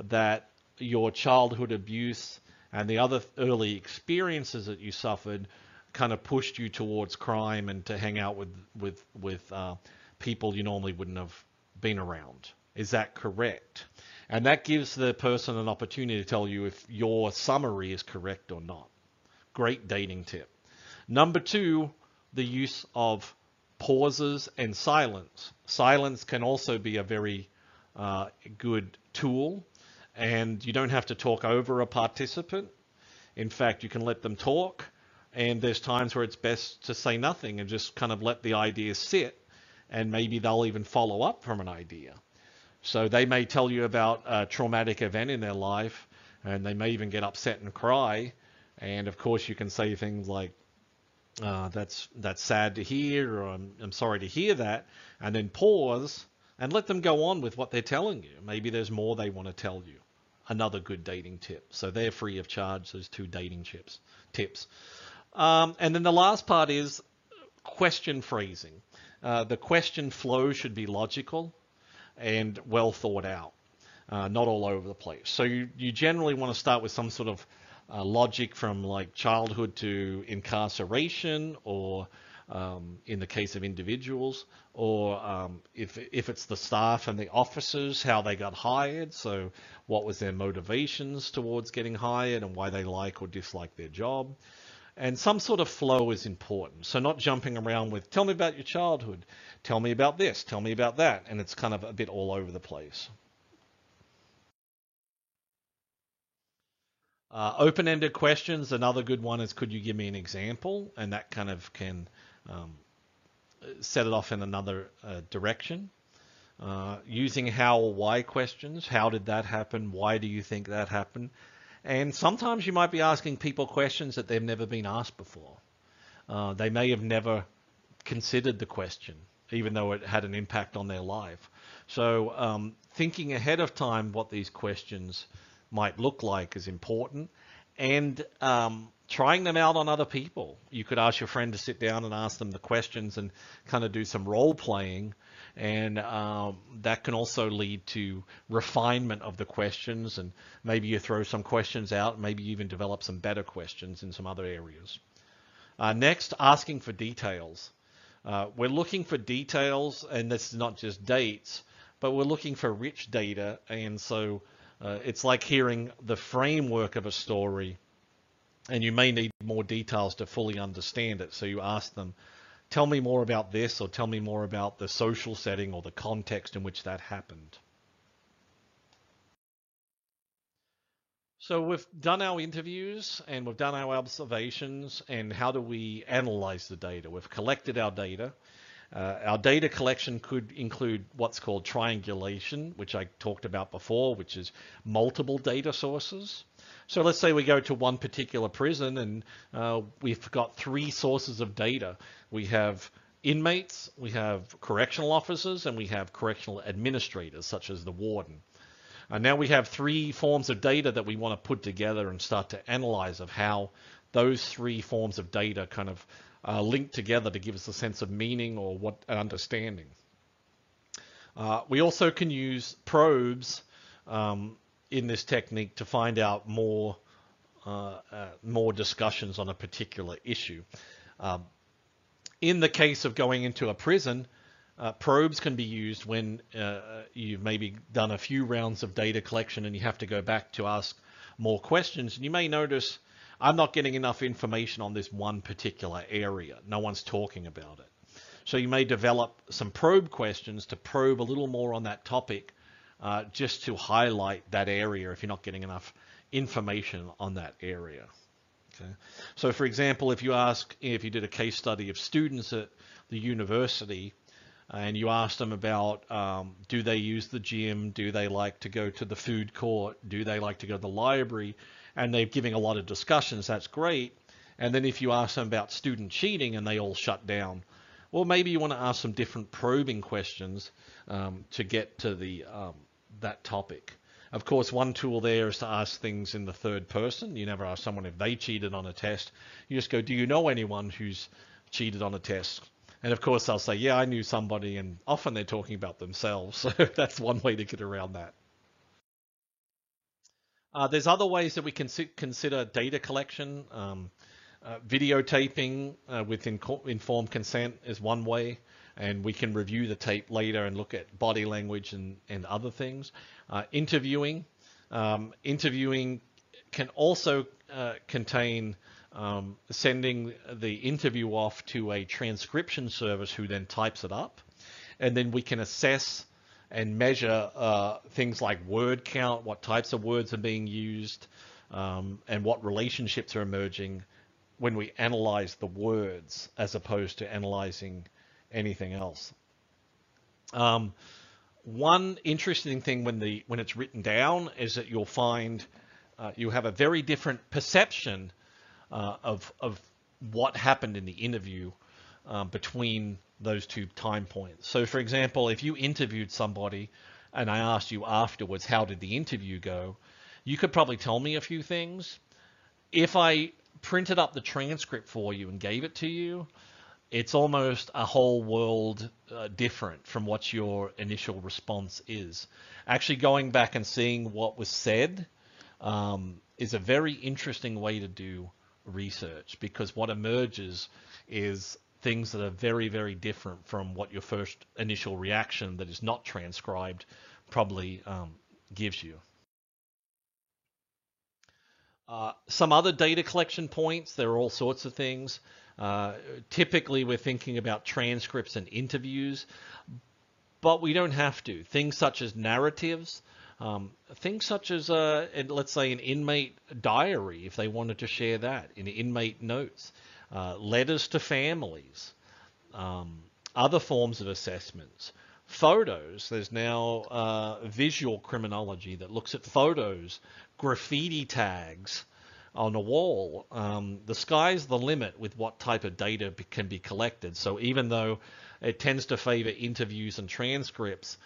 that your childhood abuse and the other early experiences that you suffered kind of pushed you towards crime and to hang out with people you normally wouldn't have been around. Is that correct? And that gives the person an opportunity to tell you if your summary is correct or not. Great dating tip. Number two, the use of pauses and silence. Silence can also be a very good tool, and you don't have to talk over a participant. In fact, you can let them talk, and there's times where it's best to say nothing and just kind of let the idea sit, and maybe they'll even follow up from an idea. So they may tell you about a traumatic event in their life, and they may even get upset and cry, and of course you can say things like, that's sad to hear, or I'm sorry to hear that, and then pause and let them go on with what they're telling you. Maybe there's more they want to tell you. Another good dating tip. So they're free of charge, those two dating tips. And then the last part is question phrasing. The question flow should be logical and well thought out, not all over the place. So you generally want to start with some sort of logic from like childhood to incarceration, or in the case of individuals, or if it's the staff and the officers, how they got hired. So what was their motivations towards getting hired and why they like or dislike their job. And some sort of flow is important. So not jumping around with, tell me about your childhood, tell me about this, tell me about that. And it's kind of a bit all over the place. Open-ended questions, another good one is, could you give me an example? And that kind of can set it off in another direction. Using how or why questions, how did that happen? Why do you think that happened? And sometimes you might be asking people questions that they've never been asked before. They may have never considered the question, even though it had an impact on their life. So thinking ahead of time what these questions might look like is important. and trying them out on other people. You could ask your friend to sit down and ask them the questions and kind of do some role playing, and that can also lead to refinement of the questions, and maybe you throw some questions out, maybe you even develop some better questions in some other areas. Next, asking for details. We're looking for details, and this is not just dates, but we're looking for rich data, and so it's like hearing the framework of a story, and you may need more details to fully understand it. So you ask them, tell me more about this, or tell me more about the social setting or the context in which that happened. So we've done our interviews and we've done our observations, and how do we analyze the data? We've collected our data. Our data collection could include what's called triangulation, which I talked about before, which is multiple data sources. So let's say we go to one particular prison and we've got 3 sources of data. We have inmates, we have correctional officers, and we have correctional administrators, such as the warden. Now we have 3 forms of data that we want to put together and start to analyze of how those 3 forms of data kind of link together to give us a sense of meaning or what understanding. We also can use probes in this technique to find out more discussions on a particular issue. In the case of going into a prison, probes can be used when you've maybe done a few rounds of data collection and you have to go back to ask more questions. And you may notice, I'm not getting enough information on this one particular area. No one's talking about it. So you may develop some probe questions to probe a little more on that topic, just to highlight that area if you're not getting enough information on that area. Okay. So for example, if you did a case study of students at the university, and you asked them about, do they use the gym? Do they like to go to the food court? Do they like to go to the library? And they're giving a lot of discussions. That's great. And then if you ask them about student cheating and they all shut down, well, maybe you want to ask some different probing questions to get to that topic. Of course, one tool there is to ask things in the third person. You never ask someone if they cheated on a test. You just go, do you know anyone who's cheated on a test? And of course, they'll say, yeah, I knew somebody, and often they're talking about themselves. So that's one way to get around that. There's other ways that we can consider data collection. Videotaping with informed consent is one way, and we can review the tape later and look at body language and other things. Interviewing. Interviewing can also contain sending the interview off to a transcription service who then types it up. And then we can assess and measure things like word count, what types of words are being used, and what relationships are emerging when we analyze the words as opposed to analyzing anything else. One interesting thing when it's written down is that you'll find you have a very different perception of what happened in the interview between those 2 time points. So for example, if you interviewed somebody and I asked you afterwards, how did the interview go? You could probably tell me a few things. If I printed up the transcript for you and gave it to you, it's almost a whole world different from what your initial response is. Actually going back and seeing what was said is a very interesting way to do research, because what emerges is things that are very, very different from what your first initial reaction that is not transcribed probably gives you. Some other data collection points, there are all sorts of things. Typically, we're thinking about transcripts and interviews, but we don't have to. Things such as narratives, things such as, let's say, an inmate diary, if they wanted to share that, in inmate notes, letters to families, other forms of assessments, photos. There's now visual criminology that looks at photos, graffiti tags on a wall. The sky's the limit with what type of data can be collected. So even though it tends to favor interviews and transcripts,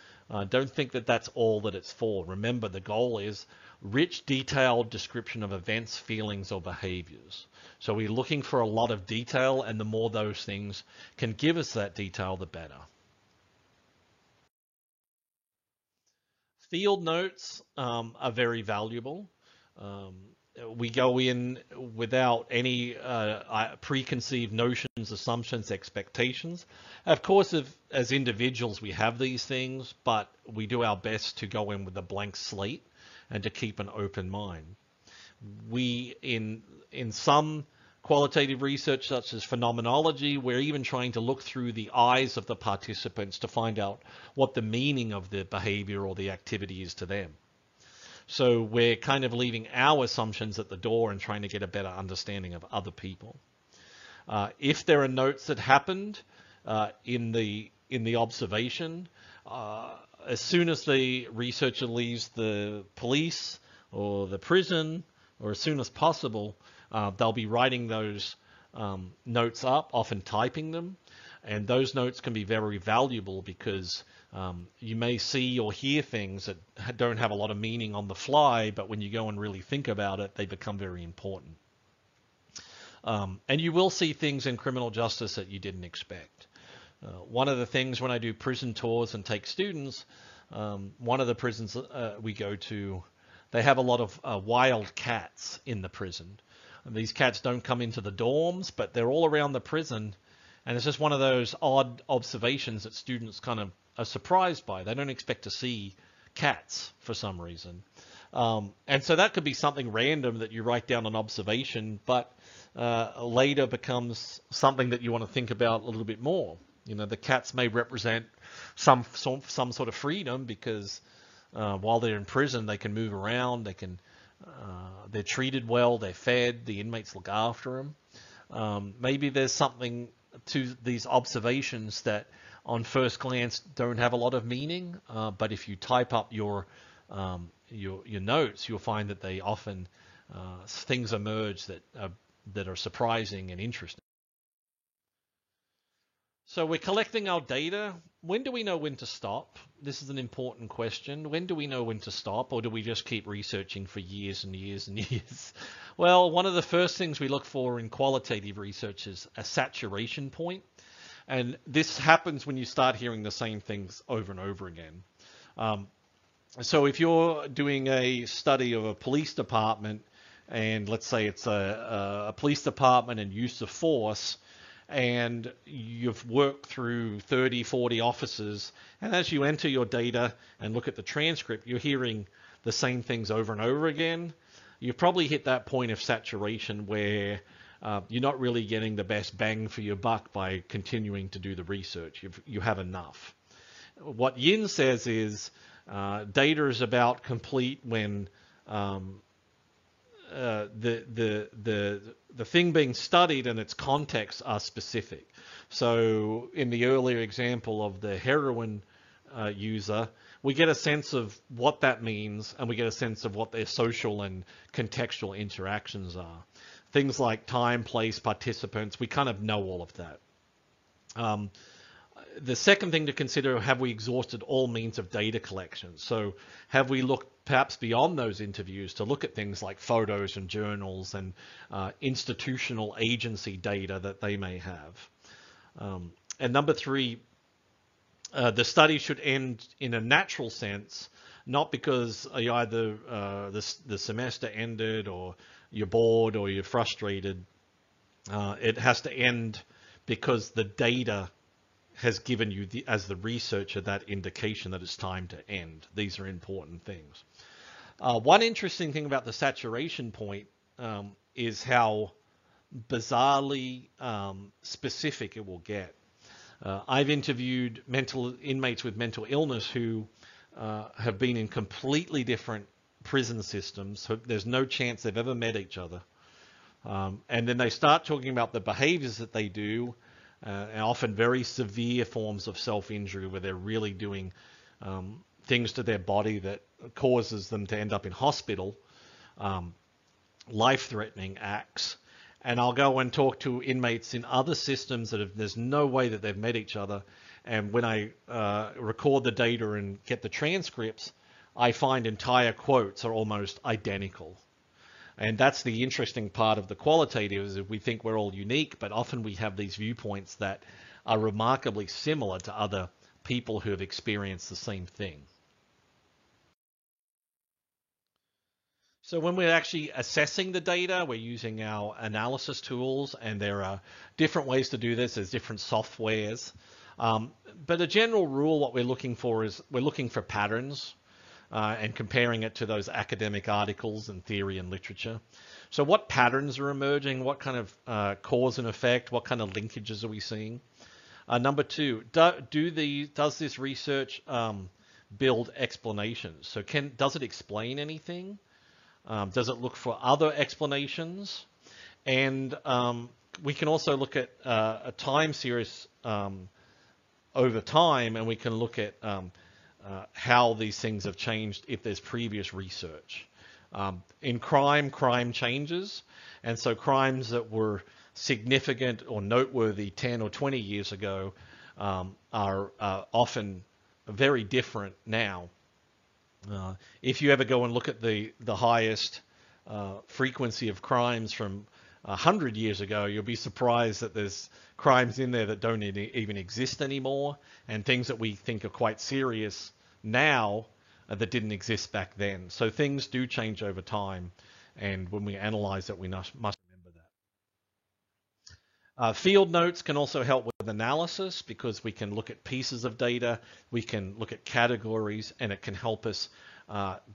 don't think that that's all that it's for. Remember, the goal is rich, detailed description of events, feelings, or behaviors. So we're looking for a lot of detail, and the more those things can give us that detail, the better. Field notes are very valuable. Um, we go in without any preconceived notions, assumptions, expectations. Of course, as individuals, we have these things, but we do our best to go in with a blank slate and to keep an open mind. We, in some qualitative research, such as phenomenology, we're even trying to look through the eyes of the participants to find out what the meaning of the behavior or the activity is to them. So we're kind of leaving our assumptions at the door and trying to get a better understanding of other people. If there are notes that happened in the observation, as soon as the researcher leaves the police or the prison, or as soon as possible, they'll be writing those notes up, often typing them. And those notes can be very valuable because you may see or hear things that don't have a lot of meaning on the fly, but when you go and really think about it, they become very important. And you will see things in criminal justice that you didn't expect. One of the things when I do prison tours and take students, one of the prisons we go to, they have a lot of wild cats in the prison. And these cats don't come into the dorms, but they're all around the prison. And it's just one of those odd observations that students kind of are surprised by. They don't expect to see cats for some reason. And so that could be something random that you write down an observation, but later becomes something that you want to think about a little bit more. You know, the cats may represent some sort of freedom because while they're in prison, they can move around, they're treated well, they're fed, the inmates look after them. Maybe there's something to these observations that on first glance don't have a lot of meaning, but if you type up your notes, you'll find that they often things emerge that are surprising and interesting. So we're collecting our data. When do we know when to stop? This is an important question. When do we know when to stop, or do we just keep researching for years and years and years? Well, one of the first things we look for in qualitative research is a saturation point. And this happens when you start hearing the same things over and over again. So if you're doing a study of a police department, and let's say it's a police department and use of force, and you've worked through 30, 40 officers, and as you enter your data and look at the transcript, you're hearing the same things over and over again. You've probably hit that point of saturation where you're not really getting the best bang for your buck by continuing to do the research. You have enough. What Yin says is data is about complete when the thing being studied and its contexts are specific. So in the earlier example of the heroin user, we get a sense of what that means, and we get a sense of what their social and contextual interactions are. Things like time, place, participants, we kind of know all of that. The second thing to consider, have we exhausted all means of data collection? So have we looked perhaps beyond those interviews to look at things like photos and journals and institutional agency data that they may have? And number three, the study should end in a natural sense, not because either the semester ended or you're bored or you're frustrated. It has to end because the data has given you, as the researcher, that indication that it's time to end. These are important things. One interesting thing about the saturation point is how bizarrely specific it will get. I've interviewed inmates with mental illness who have been in completely different prison systems. So there's no chance they've ever met each other. And then they start talking about the behaviors that they do, and often very severe forms of self-injury where they're really doing things to their body that causes them to end up in hospital, life-threatening acts. And I'll go and talk to inmates in other systems that there's no way that they've met each other. And when I record the data and get the transcripts, I find entire quotes are almost identical. And that's the interesting part of the qualitative, is that we think we're all unique, but often we have these viewpoints that are remarkably similar to other people who have experienced the same thing. So when we're actually assessing the data, we're using our analysis tools, and there are different ways to do this. There's different softwares. But a general rule, what we're looking for is we're looking for patterns and comparing it to those academic articles and theory and literature. So what patterns are emerging? What kind of cause and effect? What kind of linkages are we seeing? Number two, does this research build explanations? So does it explain anything? Does it look for other explanations? And we can also look at a time series over time, and we can look at how these things have changed if there's previous research. In crime changes, and so crimes that were significant or noteworthy 10 or 20 years ago are often very different now. If you ever go and look at the highest frequency of crimes from 100 years ago, you'll be surprised that there's crimes in there that don't even exist anymore, and things that we think are quite serious now that didn't exist back then. So things do change over time, and when we analyze it, we must remember that. Field notes can also help with analysis, because we can look at pieces of data, we can look at categories, and it can help us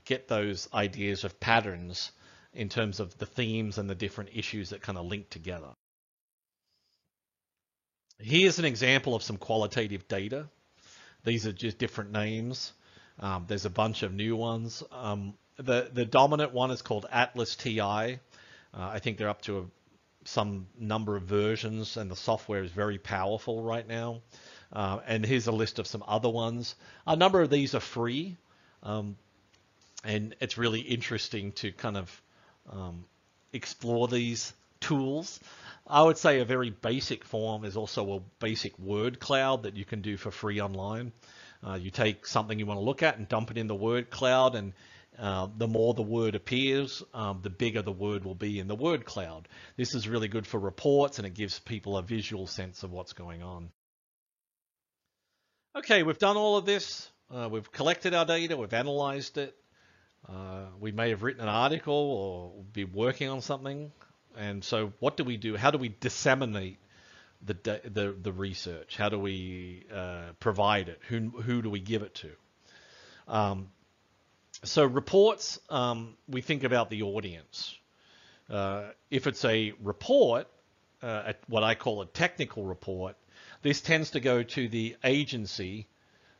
get those ideas of patterns in terms of the themes and the different issues that kind of link together. Here's an example of some qualitative data. These are just different names. There's a bunch of new ones. The dominant one is called Atlas TI. I think they're up to some number of versions, and the software is very powerful right now. And here's a list of some other ones. A number of these are free, and it's really interesting to kind of explore these tools. I would say a very basic form is also a basic word cloud that you can do for free online. You take something you want to look at and dump it in the word cloud, and the more the word appears, the bigger the word will be in the word cloud. This is really good for reports, and it gives people a visual sense of what's going on. Okay, we've done all of this. We've collected our data, we've analyzed it. We may have written an article or be working on something. And so what do we do? How do we disseminate the research? How do we provide it? Who do we give it to? So reports, we think about the audience. If it's a report, what I call a technical report, this tends to go to the agency.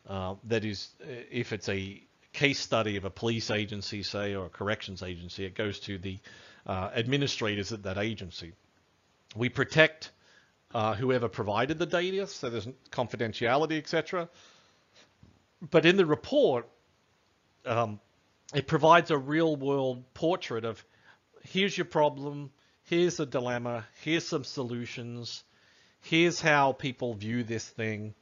That is, if it's a case study of a police agency, say, or a corrections agency, it goes to the administrators at that agency. We protect whoever provided the data, so there's confidentiality, etc. But in the report, it provides a real-world portrait of, here's your problem, here's a dilemma, here's some solutions, here's how people view this thing.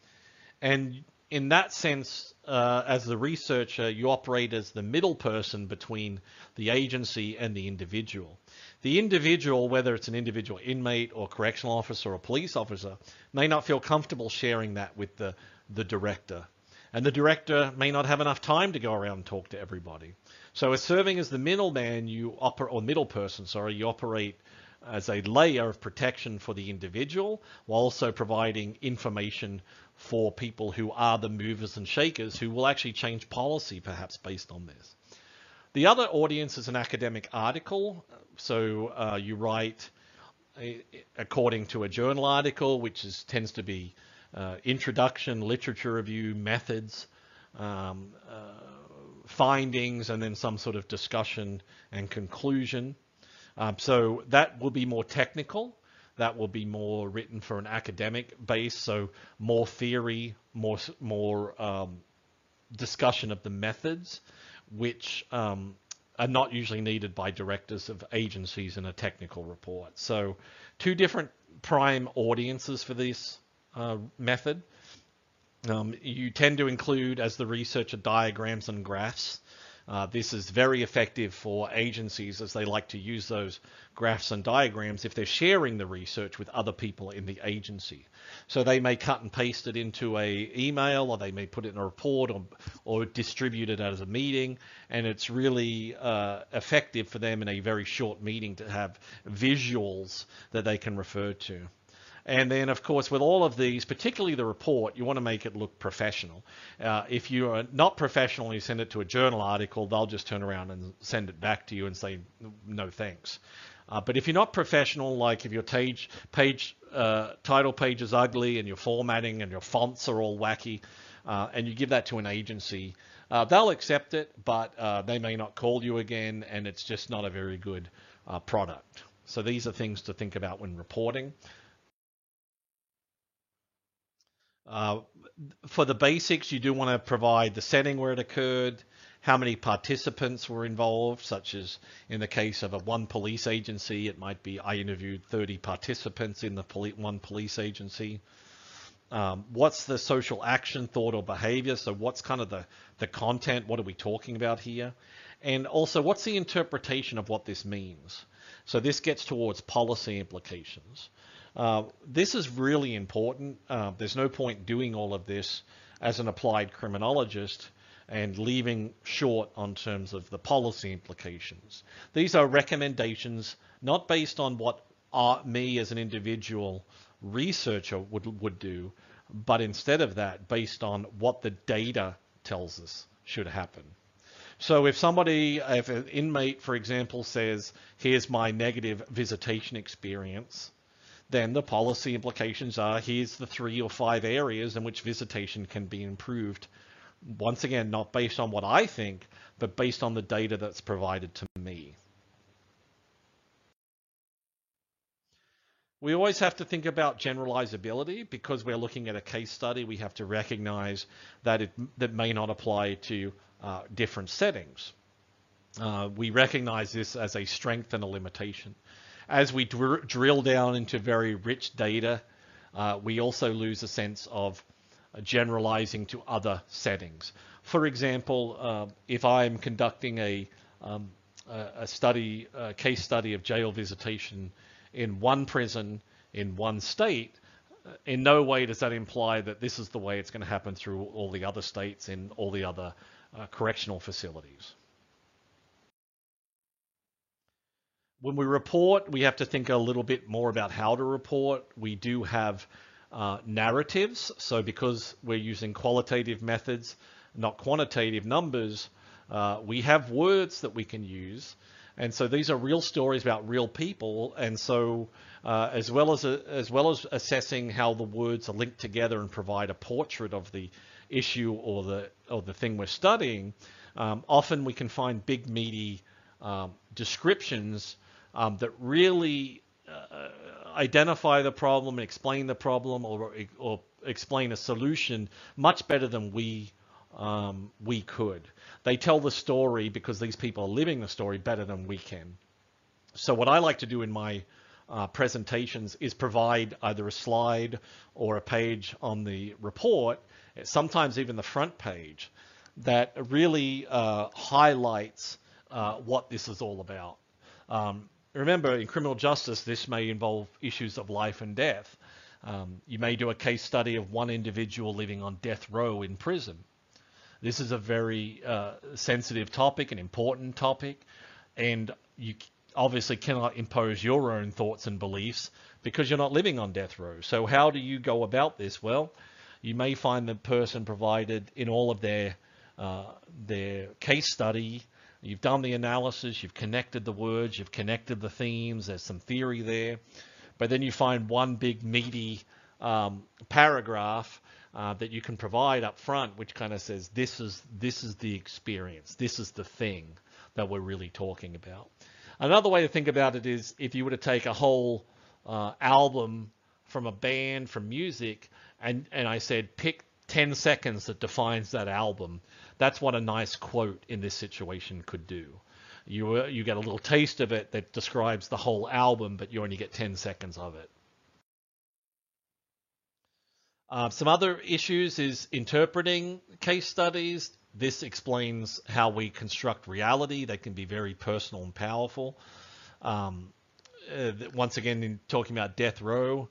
And in that sense, as the researcher, you operate as the middle person between the agency and the individual. The individual, whether it's an individual inmate or correctional officer or a police officer, may not feel comfortable sharing that with the director. And the director may not have enough time to go around and talk to everybody. So as serving as the middleman, middle person, you operate as a layer of protection for the individual, while also providing information for people who are the movers and shakers who will actually change policy perhaps based on this. The other audience is an academic article. So you write according to a journal article, which tends to be introduction, literature review, methods, findings, and then some sort of discussion and conclusion. So that will be more technical. That will be more written for an academic base, so more theory, more discussion of the methods, which are not usually needed by directors of agencies in a technical report. So two different prime audiences for this method. You tend to include, as the researcher, diagrams and graphs. This is very effective for agencies as they like to use those graphs and diagrams if they're sharing the research with other people in the agency. So they may cut and paste it into a email, or they may put it in a report, or distribute it as a meeting, and it's really effective for them in a very short meeting to have visuals that they can refer to. And then, of course, with all of these, particularly the report, you want to make it look professional. If you are not professional and you send it to a journal article, they'll just turn around and send it back to you and say, no thanks. But if you're not professional, like if your title page is ugly and your formatting and your fonts are all wacky, and you give that to an agency, they'll accept it, but they may not call you again, and it's just not a very good product. So these are things to think about when reporting. For the basics, you do want to provide the setting where it occurred, how many participants were involved, such as in the case of one police agency, it might be I interviewed 30 participants in the one police agency. What's the social action, thought, or behavior? So what's kind of the content? What are we talking about here? And also, what's the interpretation of what this means? So this gets towards policy implications. This is really important. There's no point doing all of this as an applied criminologist and leaving short on terms of the policy implications. These are recommendations not based on what me as an individual researcher would do, but instead of that, based on what the data tells us should happen. So if an inmate, for example, says, here's my negative visitation experience, then the policy implications are, here's the 3 or 5 areas in which visitation can be improved. Once again, not based on what I think, but based on the data that's provided to me. We always have to think about generalizability. Because we're looking at a case study, we have to recognize that that may not apply to different settings. We recognize this as a strength and a limitation. As we drill down into very rich data, we also lose a sense of generalizing to other settings. For example, if I'm conducting a case study of jail visitation in one prison in one state, in no way does that imply that this is the way it's going to happen through all the other states in all the other correctional facilities. When we report, we have to think a little bit more about how to report. We do have narratives. So because we're using qualitative methods, not quantitative numbers, we have words that we can use. And so these are real stories about real people. And so as well as assessing how the words are linked together and provide a portrait of the issue or the thing we're studying, often we can find big, meaty descriptions that really identify the problem and explain the problem, or explain a solution much better than we could. They tell the story because these people are living the story better than we can. So what I like to do in my presentations is provide either a slide or a page on the report, sometimes even the front page, that really highlights what this is all about. Remember, in criminal justice, this may involve issues of life and death. You may do a case study of one individual living on death row in prison. This is a very sensitive topic, an important topic, and you obviously cannot impose your own thoughts and beliefs because you're not living on death row. So how do you go about this? Well, you may find the person provided in all of their case study. You've done the analysis, you've connected the words, you've connected the themes, there's some theory there. But then you find one big meaty paragraph that you can provide up front, which kind of says, this is the experience, this is the thing that we're really talking about. Another way to think about it is if you were to take a whole album from a band, from music, and I said, pick 10 seconds that defines that album. That's what a nice quote in this situation could do. You get a little taste of it that describes the whole album, but you only get 10 seconds of it. Some other issues is interpreting case studies. This explains how we construct reality. They can be very personal and powerful. Once again, in talking about death row,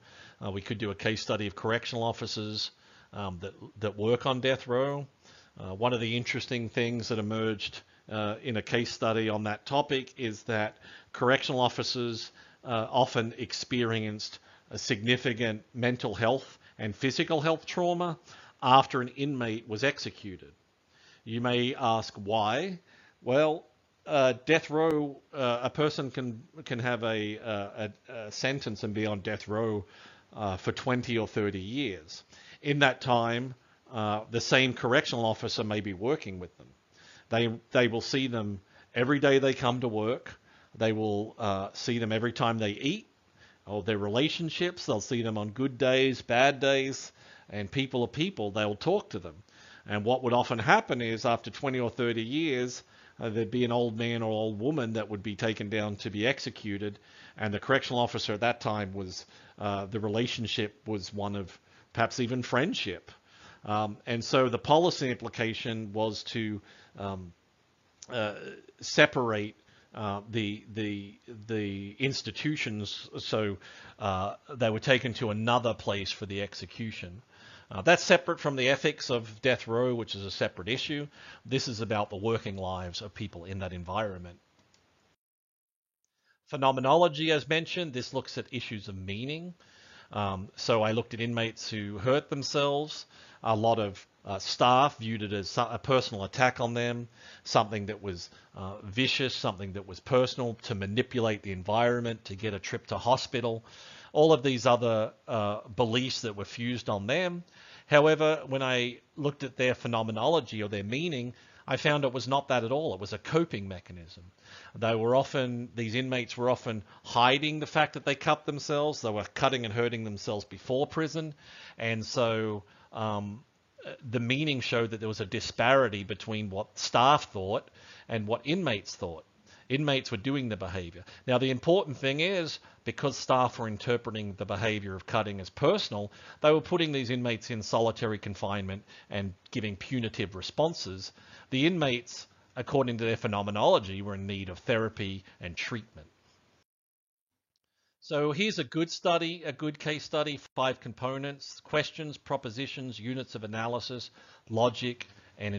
we could do a case study of correctional officers that work on death row. One of the interesting things that emerged in a case study on that topic is that correctional officers often experienced a significant mental health and physical health trauma after an inmate was executed. You may ask why. Well, death row, a person can have a sentence and be on death row for 20 or 30 years. In that time, the same correctional officer may be working with them. They will see them every day they come to work. They will see them every time they eat, or their relationships. They'll see them on good days, bad days, and people are people. They'll talk to them. And what would often happen is after 20 or 30 years, there'd be an old man or old woman that would be taken down to be executed. And the correctional officer at that time was, the relationship was one of perhaps even friendship. And so the policy implication was to separate the institutions, so they were taken to another place for the execution. That's separate from the ethics of death row, which is a separate issue. This is about the working lives of people in that environment. Phenomenology, as mentioned, this looks at issues of meaning. So I looked at inmates who hurt themselves. A lot of staff viewed it as a personal attack on them, something that was vicious, something that was personal, to manipulate the environment, to get a trip to hospital. All of these other beliefs that were fused on them. However, when I looked at their phenomenology or their meaning, I found it was not that at all. It was a coping mechanism. These inmates were often hiding the fact that they cut themselves. They were cutting and hurting themselves before prison. And so the meaning showed that there was a disparity between what staff thought and what inmates thought. Inmates were doing the behavior. Now, the important thing is, because staff were interpreting the behavior of cutting as personal, they were putting these inmates in solitary confinement and giving punitive responses. The inmates, according to their phenomenology, were in need of therapy and treatment. So here's a good study, a good case study, 5 components: questions, propositions, units of analysis, logic, and